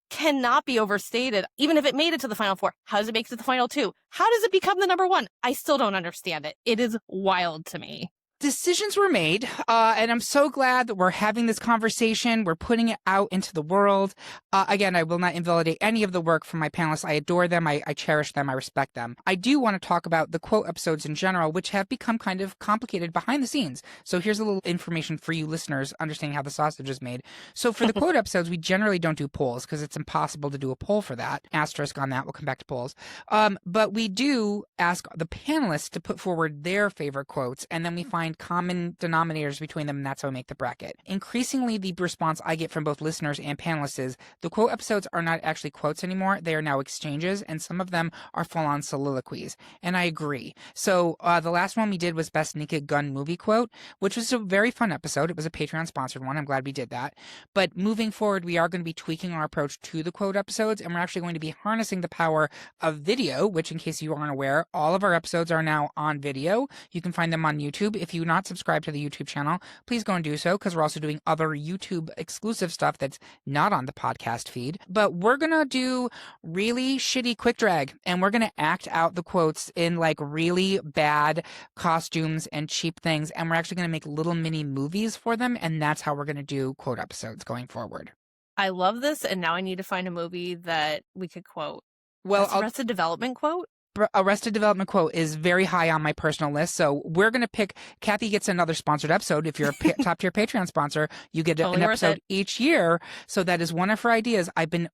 cannot be overstated. Even if it made it to the final 4, how does it make it to the final 2? How does it become the number 1? I still don't understand it. It is wild to me. Decisions were made, and I'm so glad that we're having this conversation. We're putting it out into the world. Again, I will not invalidate any of the work from my panelists. I adore them. I cherish them. I respect them. I do want to talk about the quote episodes in general, which have become kind of complicated behind the scenes. So here's a little information for you listeners, understanding how the sausage is made. So for the quote episodes, we generally don't do polls because it's impossible to do a poll for that. Asterisk on that. We'll come back to polls. But we do ask the panelists to put forward their favorite quotes, and then we find common denominators between them, and that's how we make the bracket. Increasingly, the response I get from both listeners and panelists is the quote episodes are not actually quotes anymore. They are now exchanges, and some of them are full-on soliloquies. And I agree. So the last one we did was Best Naked Gun Movie Quote, which was a very fun episode. It was a Patreon-sponsored one. I'm glad we did that. But moving forward, we are going to be tweaking our approach to the quote episodes, and we're actually going to be harnessing the power of video, which, in case you aren't aware, all of our episodes are now on video. You can find them on YouTube. If you're not subscribed to the YouTube channel, please go and do so, because we're also doing other YouTube exclusive stuff that's not on the podcast feed. But we're going to do really shitty quick drag, and we're going to act out the quotes in like really bad costumes and cheap things, and we're actually going to make little mini movies for them, and that's how we're going to do quote episodes going forward. I love this, and now I need to find a movie that we could quote. Well, Arrested Development quote? Arrested Development quote is very high on my personal list. So we're going to pick, Kathy gets another sponsored episode. If you're a top tier Patreon sponsor, you get an episode each year. So that is one of her ideas. I've been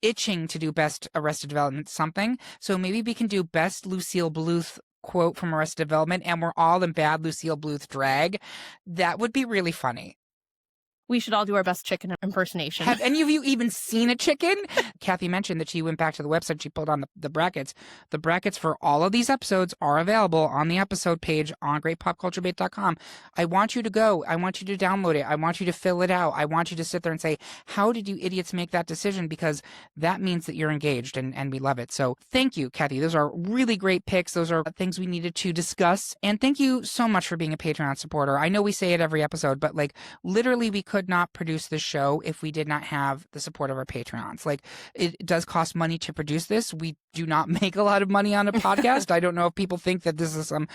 itching to do Best Arrested Development something. So maybe we can do Best Lucille Bluth quote from Arrested Development, and we're all in bad Lucille Bluth drag. That would be really funny. We should all do our best chicken impersonation. Have any of you even seen a chicken? Kathy mentioned that she went back to the website. She pulled on the brackets. The brackets for all of these episodes are available on the episode page on greatpopculturebait.com. I want you to go. I want you to download it. I want you to fill it out. I want you to sit there and say, how did you idiots make that decision? Because that means that you're engaged, and we love it. So thank you, Kathy. Those are really great picks. Those are things we needed to discuss. And thank you so much for being a Patreon supporter. I know we say it every episode, but like literally we could could not produce this show if we did not have the support of our Patreons. Like, it does cost money to produce this. We do not make a lot of money on a podcast. I don't know if people think that this is some,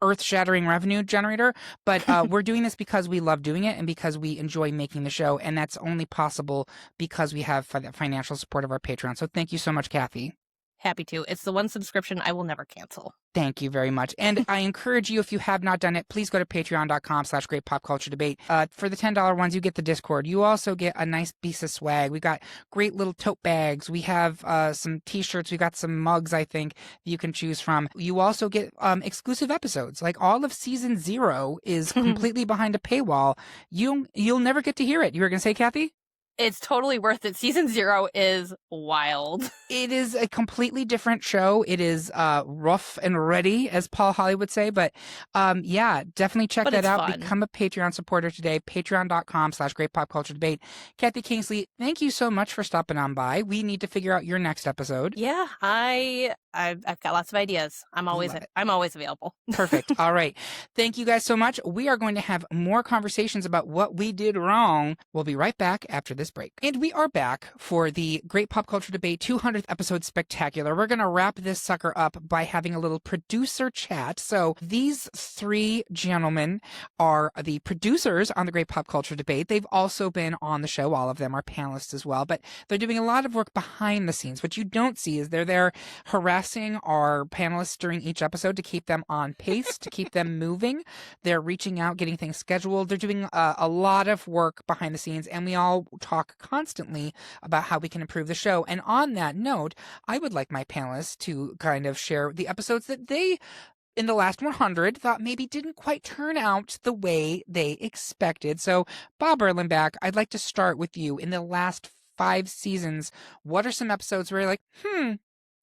earth-shattering revenue generator, but we're doing this because we love doing it and because we enjoy making the show, and that's only possible because we have the financial support of our Patreon. So thank you so much, Kathy. Happy to. It's the one subscription I will never cancel. Thank you very much. And I encourage you, if you have not done it, please go to patreon.com/greatpopculturedebate. For the $10 ones, you get the Discord. You also get a nice piece of swag. We got great little tote bags. We have some t-shirts. We got some mugs, I think, you can choose from. You also get exclusive episodes. Like, all of season 0 is completely behind a paywall. You'll never get to hear it. You were going to say, Kathy? It's totally worth it. Season 0 is wild. It is a completely different show. It is rough and ready, as Paul Holly would say. But definitely check that out. Fun. Become a Patreon supporter today. Patreon.com/greatpopculturedebate. Kathy Kingsley, thank you so much for stopping on by. We need to figure out your next episode. Yeah, I've got lots of ideas. I'm always available. Perfect. All right. Thank you guys so much. We are going to have more conversations about what we did wrong. We'll be right back after this break. And we are back for the Great Pop Culture Debate 200th episode spectacular. We're going to wrap this sucker up by having a little producer chat. So these 3 gentlemen are the producers on the Great Pop Culture Debate. They've also been on the show. All of them are panelists as well, but they're doing a lot of work behind the scenes. What you don't see is they're there harassing our panelists during each episode to keep them on pace, to keep them moving. They're reaching out, getting things scheduled. They're doing a lot of work behind the scenes, and we all talk constantly about how we can improve the show. And on that note, I would like my panelists to kind of share the episodes that they, in the last 100, thought maybe didn't quite turn out the way they expected. So, Bob Erlenbach, I'd like to start with you. In the last 5 seasons, what are some episodes where you're like,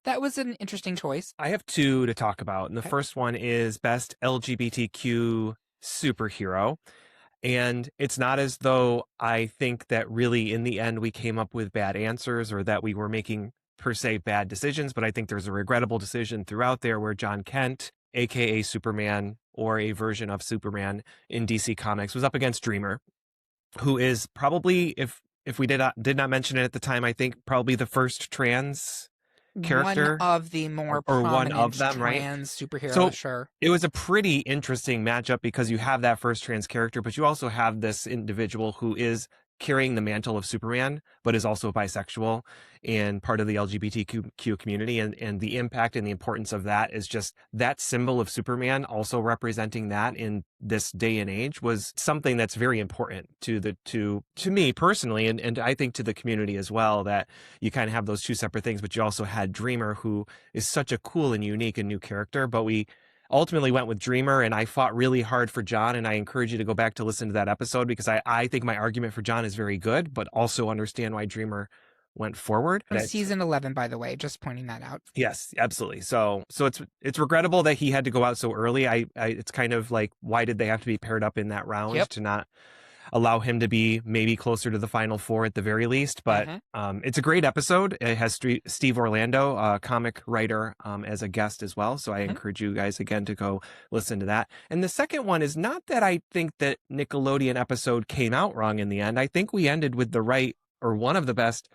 that was an interesting choice? I have 2 to talk about. And the first one is Best LGBTQ Superhero. And it's not as though I think that really in the end we came up with bad answers or that we were making per se bad decisions, but I think there's a regrettable decision throughout there where John Kent, aka Superman, or a version of Superman in DC Comics, was up against Dreamer, who is probably, if we did not mention it at the time, I think probably the first trans character, one of the more or one prominent of them, trans right? superheroes. So sure, it was a pretty interesting matchup because you have that first trans character, but you also have this individual who is carrying the mantle of Superman, but is also bisexual and part of the LGBTQ community. And the impact and the importance of that is just that symbol of Superman also representing that in this day and age was something that's very important to me personally. And I think to the community as well, that you kind of have those 2 separate things, but you also had Dreamer, who is such a cool and unique and new character, but we ultimately went with Dreamer, and I fought really hard for John, and I encourage you to go back to listen to that episode because I think my argument for John is very good, but also understand why Dreamer went forward. From season 11, by the way, just pointing that out. Yes, absolutely. So it's regrettable that he had to go out so early. It's kind of like, why did they have to be paired up in that round to not allow him to be maybe closer to the final 4 at the very least? But it's a great episode. It has Steve Orlando, a comic writer, as a guest as well. So I encourage you guys again to go listen to that. And the second one is not that I think that Nickelodeon episode came out wrong in the end. I think we ended with the right, or one of the best.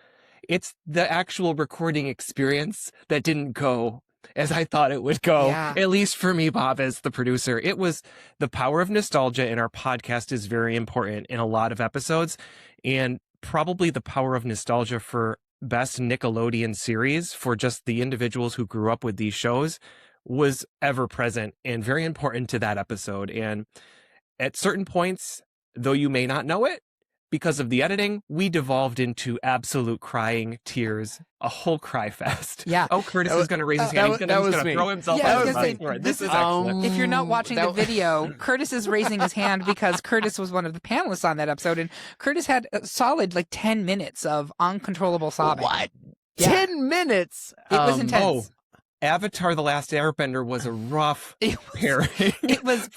It's the actual recording experience that didn't go as I thought it would go, at least for me, Bob, as the producer. It was the power of nostalgia in our podcast is very important in a lot of episodes, and probably the power of nostalgia for best Nickelodeon series for just the individuals who grew up with these shows was ever present and very important to that episode. And at certain points, though you may not know it, because of the editing, we devolved into absolute crying, tears, a whole cry fest. Yeah. Oh, Curtis is going to raise his hand. He's going to throw himself on the floor. This is excellent. If you're not watching the video, Curtis is raising his hand because Curtis was one of the panelists on that episode, and Curtis had a solid 10 minutes of uncontrollable sobbing. What? Yeah. 10 minutes? It was intense. Avatar: The Last Airbender was a rough pairing. It was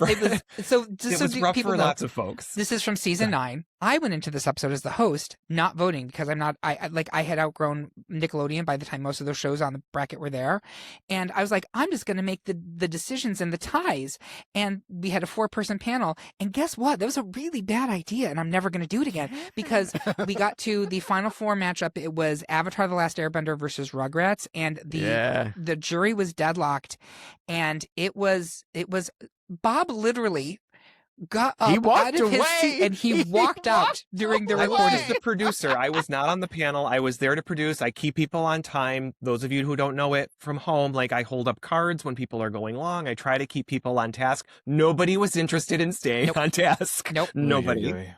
so just it was so rough people for know, lots of folks. This is from season 9. I went into this episode as the host, not voting because I had outgrown Nickelodeon by the time most of those shows on the bracket were there. And I was like, I'm just going to make the decisions and the ties. And we had a 4-person panel. And guess what? That was a really bad idea. And I'm never going to do it again because we got to the final 4 matchup. It was Avatar: The Last Airbender versus Rugrats. And the jury was deadlocked. And it was Bob literally got up out of his seat and he walked out during the recording. I was the producer. I was not on the panel. I was there to produce. I keep people on time. Those of you who don't know it from home, like I hold up cards when people are going long. I try to keep people on task. Nobody was interested in staying on task. Nope. Nobody.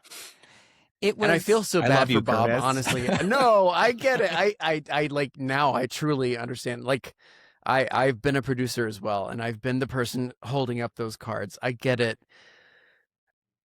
It was, and I feel so bad for Bob, Curtis. honestly. No, I get it. I like now I truly understand. Like I've been a producer as well, and I've been the person holding up those cards. I get it.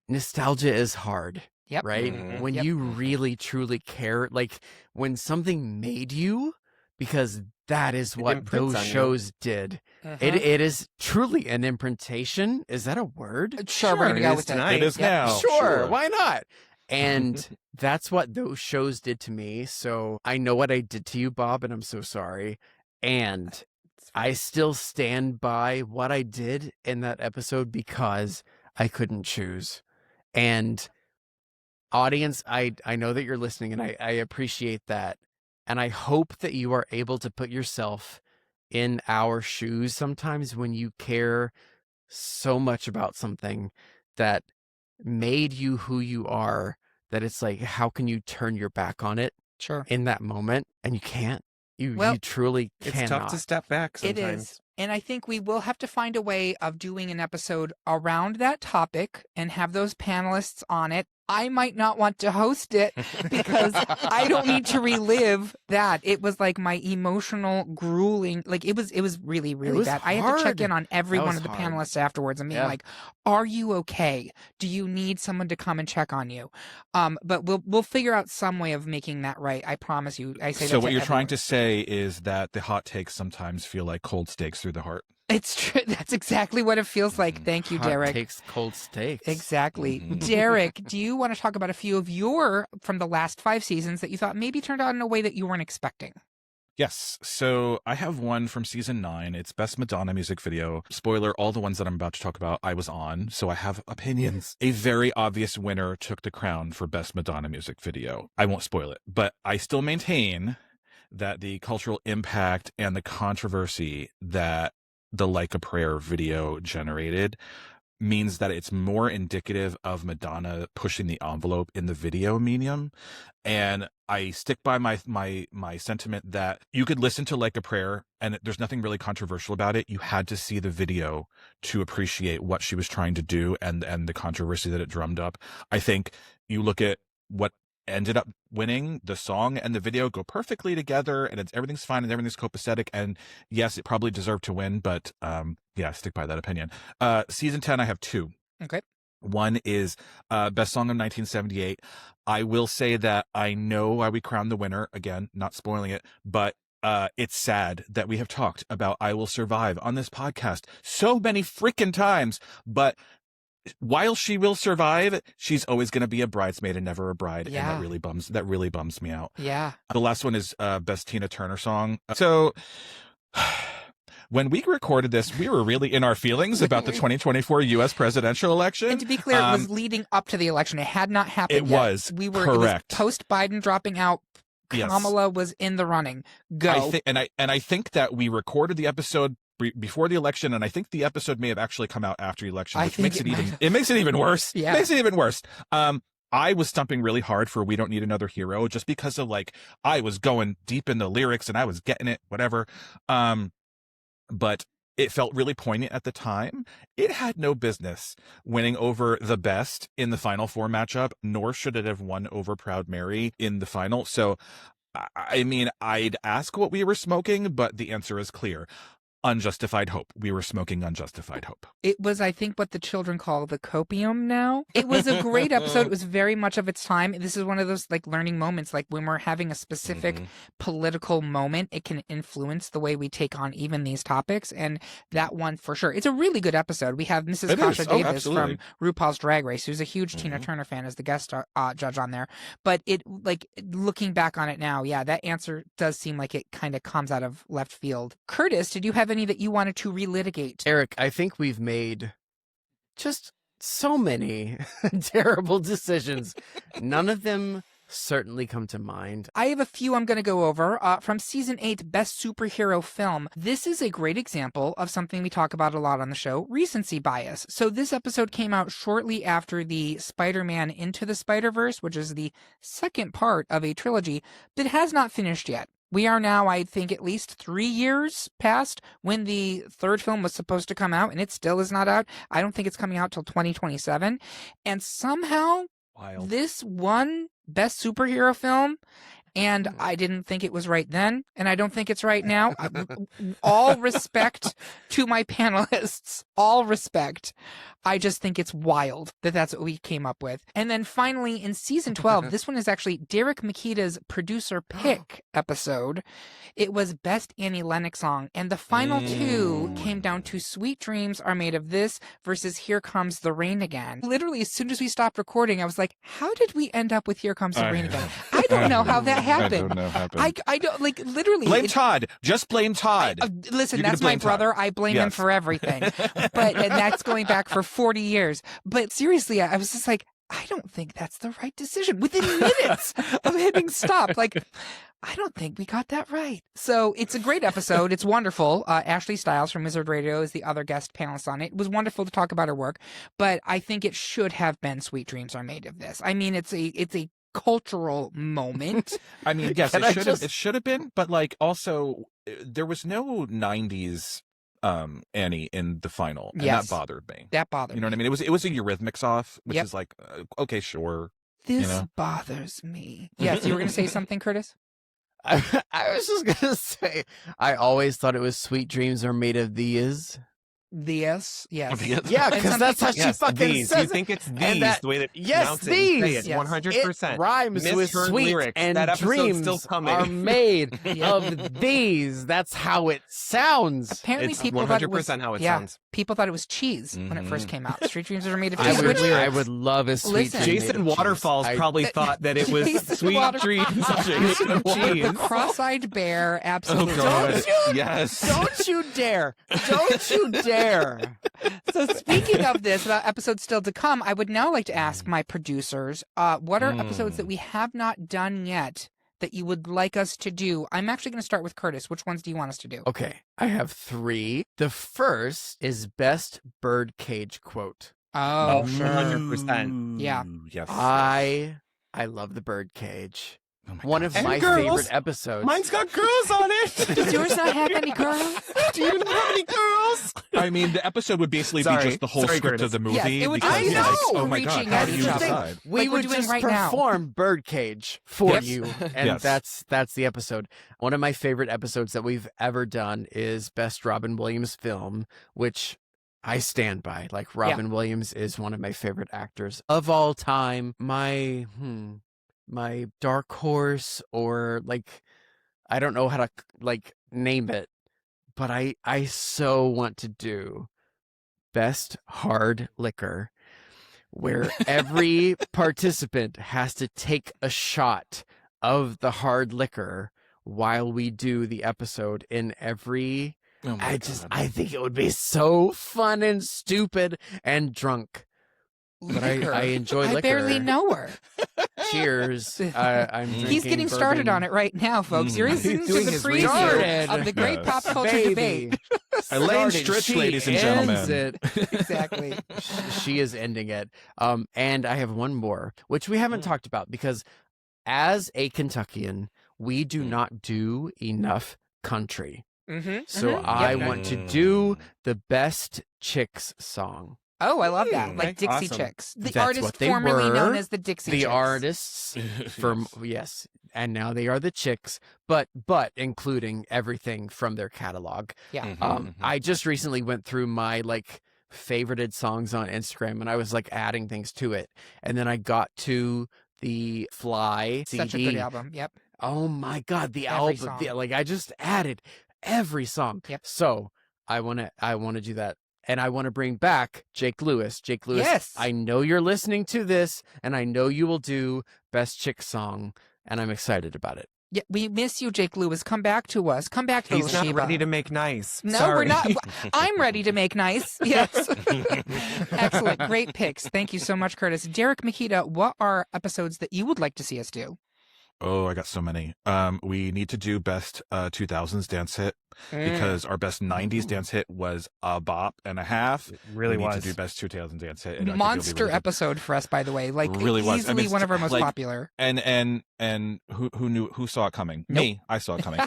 Nostalgia is hard, right? Mm-hmm. When you really truly care, like when something made you, because that is what those shows did. It is truly an imprintation. Is that a word? Sure, we're gonna go with that. It is now. Sure, why not? And that's what those shows did to me. So I know what I did to you, Bob, and I'm so sorry. And I still stand by what I did in that episode because I couldn't choose. And audience, I know that you're listening, and I appreciate that. And I hope that you are able to put yourself in our shoes sometimes when you care so much about something that made you who you are, that it's like, how can you turn your back on it in that moment? And you can't. You truly cannot. It's tough to step back sometimes. It is. And I think we will have to find a way of doing an episode around that topic and have those panelists on it. I might not want to host it because I don't need to relive that. It was like my emotional grueling, like it was really, really bad. I had to check in on every one of the panelists afterwards and being like, are you okay? Do you need someone to come and check on you? But we'll figure out some way of making that right. I promise you. I say so that what to you're everyone. trying to say is that the hot takes sometimes feel like cold steaks through the heart. It's true. That's exactly what it feels like. Thank you, Derek. Hot takes, cold steaks. Exactly. Derek, do you want to talk about a few of your from the last 5 seasons that you thought maybe turned out in a way that you weren't expecting? Yes. So I have one from season 9. It's Best Madonna Music Video. Spoiler, all the ones that I'm about to talk about, I was on, so I have opinions. A very obvious winner took the crown for Best Madonna Music Video. I won't spoil it, but I still maintain that the cultural impact and the controversy that the Like a Prayer video generated means that it's more indicative of Madonna pushing the envelope in the video medium. And I stick by my sentiment that you could listen to Like a Prayer and there's nothing really controversial about it. You had to see the video to appreciate what she was trying to do and the controversy that it drummed up. I think you look at what ended up winning, the song and the video go perfectly together, and everything's fine and everything's copacetic. And yes, it probably deserved to win, but stick by that opinion. Season 10, I have 2. Okay. One is Best Song of 1978. I will say that I know why we crowned the winner. Again, not spoiling it, but it's sad that we have talked about I Will Survive on this podcast so many freaking times, but while she will survive, she's always going to be a bridesmaid and never a bride. Yeah. And that really bums me out. Yeah. The last one is Best Tina Turner Song. So when we recorded this, we were really in our feelings about the 2024 U.S. presidential election. And to be clear, it was leading up to the election. It had not happened it yet. Was It correct. was post-Biden dropping out. Kamala was in the running. Go. I think that we recorded the episode before the election, and I think the episode may have actually come out after the election, which makes it even worse. Yeah. It makes it even worse. I was stumping really hard for We Don't Need Another Hero just because of I was going deep in the lyrics and I was getting it, whatever. But it felt really poignant at the time. It had no business winning over The Best in the Final 4 matchup, nor should it have won over Proud Mary in the final. So, I mean, I'd ask what we were smoking, but the answer is clear. unjustified hope. We were smoking unjustified hope. It was, I think, what the children call the copium now. It was a great episode. It was very much of its time. This is one of those like learning moments, like when we're having a specific political moment, it can influence the way we take on even these topics. And that one for sure. It's a really good episode. We have Mrs. Kasha Davis from RuPaul's Drag Race, who's a huge Tina Turner fan, as the guest judge on there. But it, like, looking back on it now, yeah, that answer does seem like it kind of comes out of left field. Curtis, did you have any that you wanted to relitigate? Eric, I think we've made just so many terrible decisions. None of them certainly come to mind. I have a few I'm going to go over. From season 8, Best Superhero Film. This is a great example of something we talk about a lot on the show, recency bias. So this episode came out shortly after the Spider-Man Into the Spider-Verse, which is the second part of a trilogy that has not finished yet. We are now, I think, at least 3 years past when the third film was supposed to come out, and it still is not out. I don't think it's coming out till 2027. And somehow, this won Best Superhero Film, and I didn't think it was right then, and I don't think it's right now. All respect to my panelists. All respect. I just think it's wild that that's what we came up with. And then finally, in season 12, this one is actually Derek Makita's producer pick episode. It was Best Annie Lennox Song, and the final two came down to Sweet Dreams Are Made of This versus Here Comes the Rain Again. Literally, as soon as we stopped recording, I was like, how did we end up with Here Comes the Rain Again? I don't know how that happened. I don't know how happened. I don't, like, literally. Blame Todd. Just blame Todd. Listen, You're that's my brother. Todd. I blame him for everything. And that's going back for 40 years. But seriously, I was just like, I don't think that's the right decision. Within minutes of hitting stop, like, I don't think we got that right. So it's a great episode. It's wonderful. Ashley Stiles from Wizard Radio is the other guest panelist on it. It was wonderful to talk about her work, but I think it should have been Sweet Dreams Are Made of This. I mean, it's a cultural moment. I mean, yes, it should have been, but like also there was no 90s Annie in the final, and that bothered me. That bothered me. You know what I mean? It was a Eurythmics off, which is like okay, sure. This bothers me. Yes, you were going to say something, Curtis? I was just going to say, I always thought it was Sweet Dreams Are Made of These. Yes. Yeah, because that's how she fucking says You think it's these, the way that you pronounce these. It, 100%. It rhymes with sweet lyrics. and that dreams still coming. are made of these. That's how it sounds. Apparently, it's people 100% thought it was, how it sounds. People thought it was cheese when it first came out. Street Dreams Are Made of I Cheese. would love a Sweet Dream Jason made of Waterfalls cheese. probably thought that it was Sweet Dreams of Jason of Cheese. The cross-eyed bear, absolutely. Don't you dare. Don't you dare. So speaking of this, about episodes still to come, I would now like to ask my producers, what are episodes that we have not done yet that you would like us to do? I'm actually going to start with Curtis. Which ones do you want us to do? Okay, I have 3. The first is Best Birdcage Quote. Oh, sure. 100%. Yeah. Yes. I love the Birdcage. Oh my One God. of And my girls. favorite episodes. Mine's got girls on it. Does yours not have any girls? Do you not have any girls? I mean, the episode would basically be just the whole script Curtis. of the movie. Yes, it would because, be like, so oh my God, reaching how at do you each other. decide? We Like we're would doing just right now. perform Birdcage for Yes. you, and Yes. that's the episode. One of my favorite episodes that we've ever done is Best Robin Williams Film, which I stand by. Like, Robin Williams is one of my favorite actors of all time. My dark horse, or like, I don't know how to like name it, but I so want to do Best Hard Liquor, where every participant has to take a shot of the hard liquor while we do the episode in every. Oh my I think it would be so fun and stupid and drunk. But I enjoy liquor. I barely know her. Cheers. I'm He's drinking getting started bourbon. on it right now, folks. You're listening to doing the his preview research. of the great Yes. pop culture Baby. debate. Elaine Started. Stritch, She ladies and ends gentlemen. it. Exactly. She is ending it. And I have one more, which we haven't talked about, because as a Kentuckian, we do not do enough country. Mm-hmm. So I want to do the Best Chicks song. Oh, I love that. Like Okay, Dixie awesome. Chicks. The That's artist what they formerly known were. as the Dixie The Chicks. artists from yes, and now they are the Chicks, but including everything from their catalog. Yeah. I just recently went through my like favorited songs on Instagram, and I was like adding things to it, and then I got to the Fly CD. Such a good album. Yep. Oh my God, the Every album! song. Like I just added every song. Yep. So I want to do that. And I want to bring back Jake Lewis. Jake Lewis, Yes. I know you're listening to this, and I know you will do Best Chick Song, and I'm excited about it. Yeah, we miss you, Jake Lewis. Come back to us. Come back to He's Little not Sheba. ready to make nice. No, Sorry. we're not. I'm ready to make nice. Yes. Excellent. Great picks. Thank you so much, Curtis. Derek Makita, what are episodes that you would like to see us do? Oh, I got so many. We need to do best 2000s dance hit because our best 90s dance hit was a bop and a half. It really we was. need to do best 2000s dance hit. And I think it'll be Monster really good. episode for us, by the way. Like Really was. easily I mean, one of our most like, popular. And who saw it coming? Nope. Me. I saw it coming.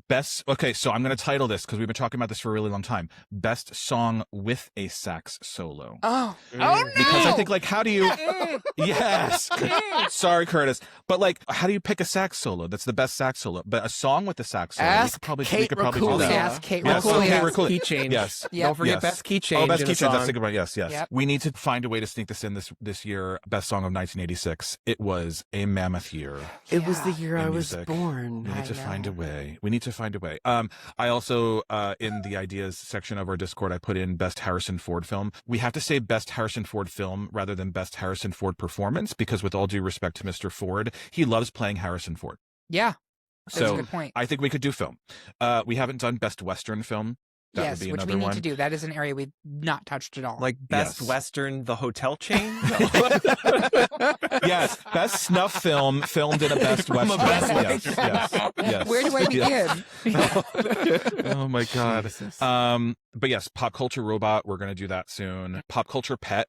Best. Okay, so I'm going to title this because we've been talking about this for a really long time. Best song with a sax solo. Oh no! Because I think, like, how do you? Yes. Sorry, Curtis. But like, how do you pick a sax solo? That's the best sax solo. But a song with a sax solo. Ask we Kate could probably do Raccoon. that. Ask Kate Yes, Raccoon. okay, Yes. Raccoon. Key change. Yes. Yep. Don't forget Yes. best key change. Oh, best in key a change. That's song. a good one. Yes, yes. Yep. We need to find a way to sneak this in this year. Best song of 1986. It was a mammoth year. It was the year in I was music. born. We need to know. find a way. We need to find a way. I also, in the ideas section of our Discord, I put in best Harrison Ford film. We have to say best Harrison Ford film rather than best Harrison Ford performance because, with all due respect to Mr. Ford, he loves playing Harrison Ford. Yeah, that's a So good point. I think we could do film. We haven't done best Western film. That Yes, would be which another we need one. to do. That is an area we've not touched at all. Like best Yes. Western, the hotel chain. Yes, best snuff film filmed in a best Western. Yes. Where do I begin? Oh my God. Jesus. But yes, pop culture robot. We're gonna do that soon. Pop culture pet.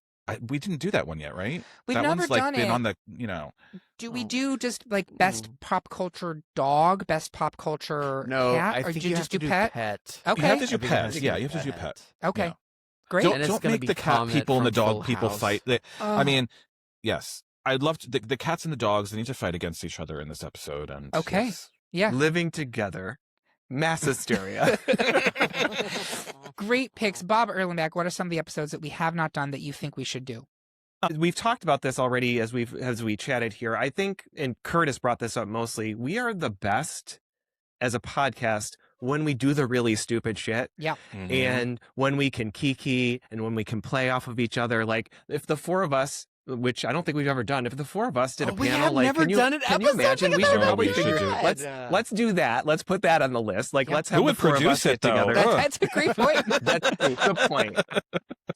We didn't do that one yet, right? We've that never one's like done been it. on the, Do we do just like best pop culture dog, best pop culture No, cat, I or think do you you just have do to pet? pet. Okay. You have to do I think it pet. has to Yeah, be you have to do pet. pet. Okay. Yeah. Great. Don't, And it's don't gonna make be the cat Comet people and the from dog Full people House. fight. I Oh. mean, yes, I'd love to. The cats and the dogs, they need to fight against each other in this episode. And Okay. yes. Yeah. Living together. Mass hysteria. Great picks. Bob Erlenbach, what are some of the episodes that we have not done that you think we should do? We've talked about this already as we chatted here. I think, and Curtis brought this up mostly, we are the best as a podcast when we do the really stupid shit. Yeah. And when we can kiki and when we can play off of each other. Like if the four of us, which I don't think we've ever done, if the four of us did a we panel, have like never done an can you episode imagine? We together? should probably We should figure. do. Let's do that. Let's put that on the list. Like Yep. let's have Who the would four of us produce get it, though? together. That's a great point. That's a good point.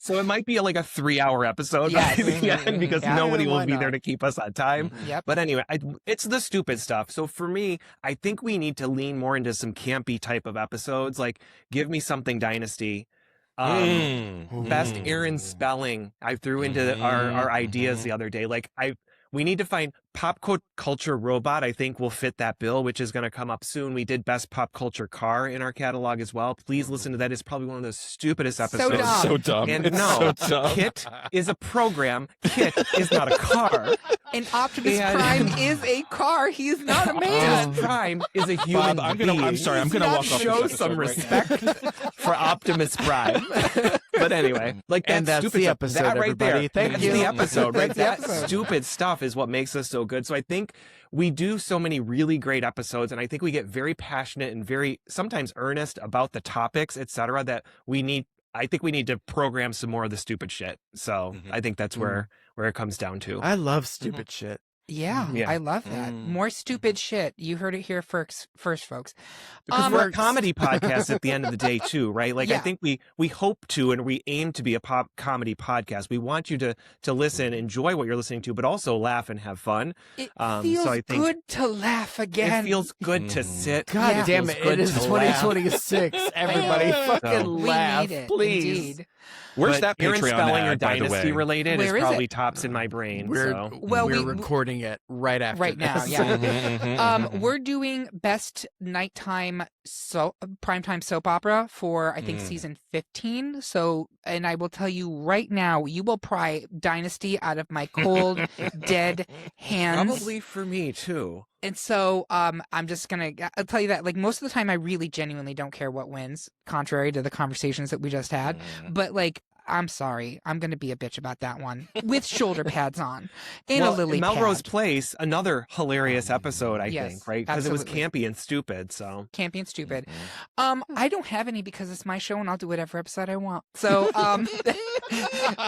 So it might be like a 3-hour episode Yes. by the end because Yeah. nobody will Why be not? there to keep us on time. Yep. But anyway, it's the stupid stuff. So for me, I think we need to lean more into some campy type of episodes. Like, give me something Dynasty. Best Aaron spelling. I threw into our ideas the other day. Like we need to find pop culture robot. I think will fit that bill, which is going to come up soon. We did best pop culture car in our catalog as well. Please listen to that. It's probably one of the stupidest episodes. dumb. It's so dumb. And It's no, so dumb. Kit is a program. Kit is not a car. And Optimus And- Prime is a car. He is not a man. Optimus Prime is a human Bob, being. I'm sorry. I'm He's gonna not walk off. Show this some episode right now. respect for Optimus Prime. But anyway, like that And that's stupid the stuff, episode, that right everybody. there. Thank That's you. the episode, right? That's the That episode. stupid stuff is what makes us so good. So I think we do so many really great episodes, and I think we get very passionate and very sometimes earnest about the topics, etc. That we need. I think we need to program some more of the stupid shit. So I think that's where it comes down to. I love stupid shit. Yeah, Yeah. I love that. More stupid shit. You heard it here first folks. Because we're a comedy podcast at the end of the day too, right? Like Yeah. I think we hope to and we aim to be a pop comedy podcast. We want you to listen, enjoy what you're listening to, but also laugh and have fun. It so feels I think good to laugh again. it feels good to sit. God Yeah. damn feels it. good It is to laugh. 2026. Everybody fucking we laugh, need it, please. indeed. Where's But that Aaron Patreon spelling or ad, by the dynasty way? related Where is is probably it? tops in my brain. We're So Well, we're we- recording it right after right now, this. yeah. We're doing best nighttime primetime soap opera for I think season 15. So, and I will tell you right now, you will pry Dynasty out of my cold, dead hands. probably for me too. And so, I'm just gonna tell you that, like, most of the time, I really genuinely don't care what wins, contrary to the conversations that we just had. But like, I'm sorry, I'm gonna be a bitch about that one with shoulder pads on and a lily Melrose pad. Place, another hilarious episode, I Yes, think, right? Because it was absolutely. campy and stupid. So Campy and stupid. I don't have any because it's my show and I'll do whatever episode I want. So,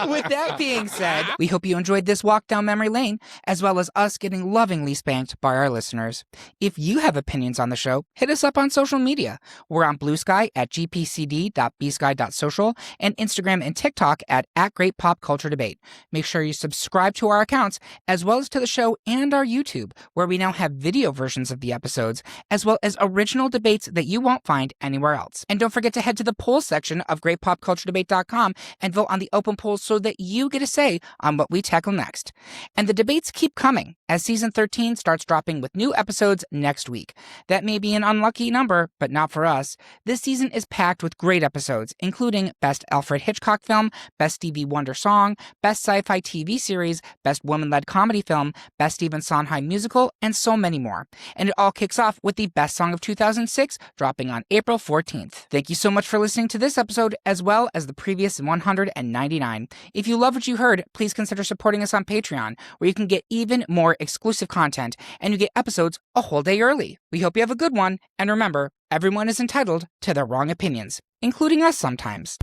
with that being said, we hope you enjoyed this walk down memory lane, as well as us getting lovingly spanked by our listeners. If you have opinions on the show, hit us up on social media. We're on Blue Sky at gpcd.bsky.social and Instagram and TikTok at Great Pop Culture Debate. Make sure you subscribe to our accounts, as well as to the show and our YouTube, where we now have video versions of the episodes, as well as original debates that you won't find anywhere else. And don't forget to head to the polls section of greatpopculturedebate.com and vote on the open polls so that you get a say on what we tackle next. And the debates keep coming as season 13 starts dropping with new episodes next week. That may be an unlucky number, but not for us. This season is packed with great episodes, including Best Alfred Hitchcock Film, Best Stevie Wonder Song, Best Sci-Fi TV Series, Best Woman-Led Comedy Film, Best Stephen Sondheim Musical, and so many more. And it all kicks off with the Best Song of 2006, dropping on April 14th. Thank you so much for listening to this episode, as well as the previous 199. If you love what you heard, please consider supporting us on Patreon, where you can get even more exclusive content, and you get episodes a whole day early. We hope you have a good one, and remember, everyone is entitled to their wrong opinions, including us sometimes.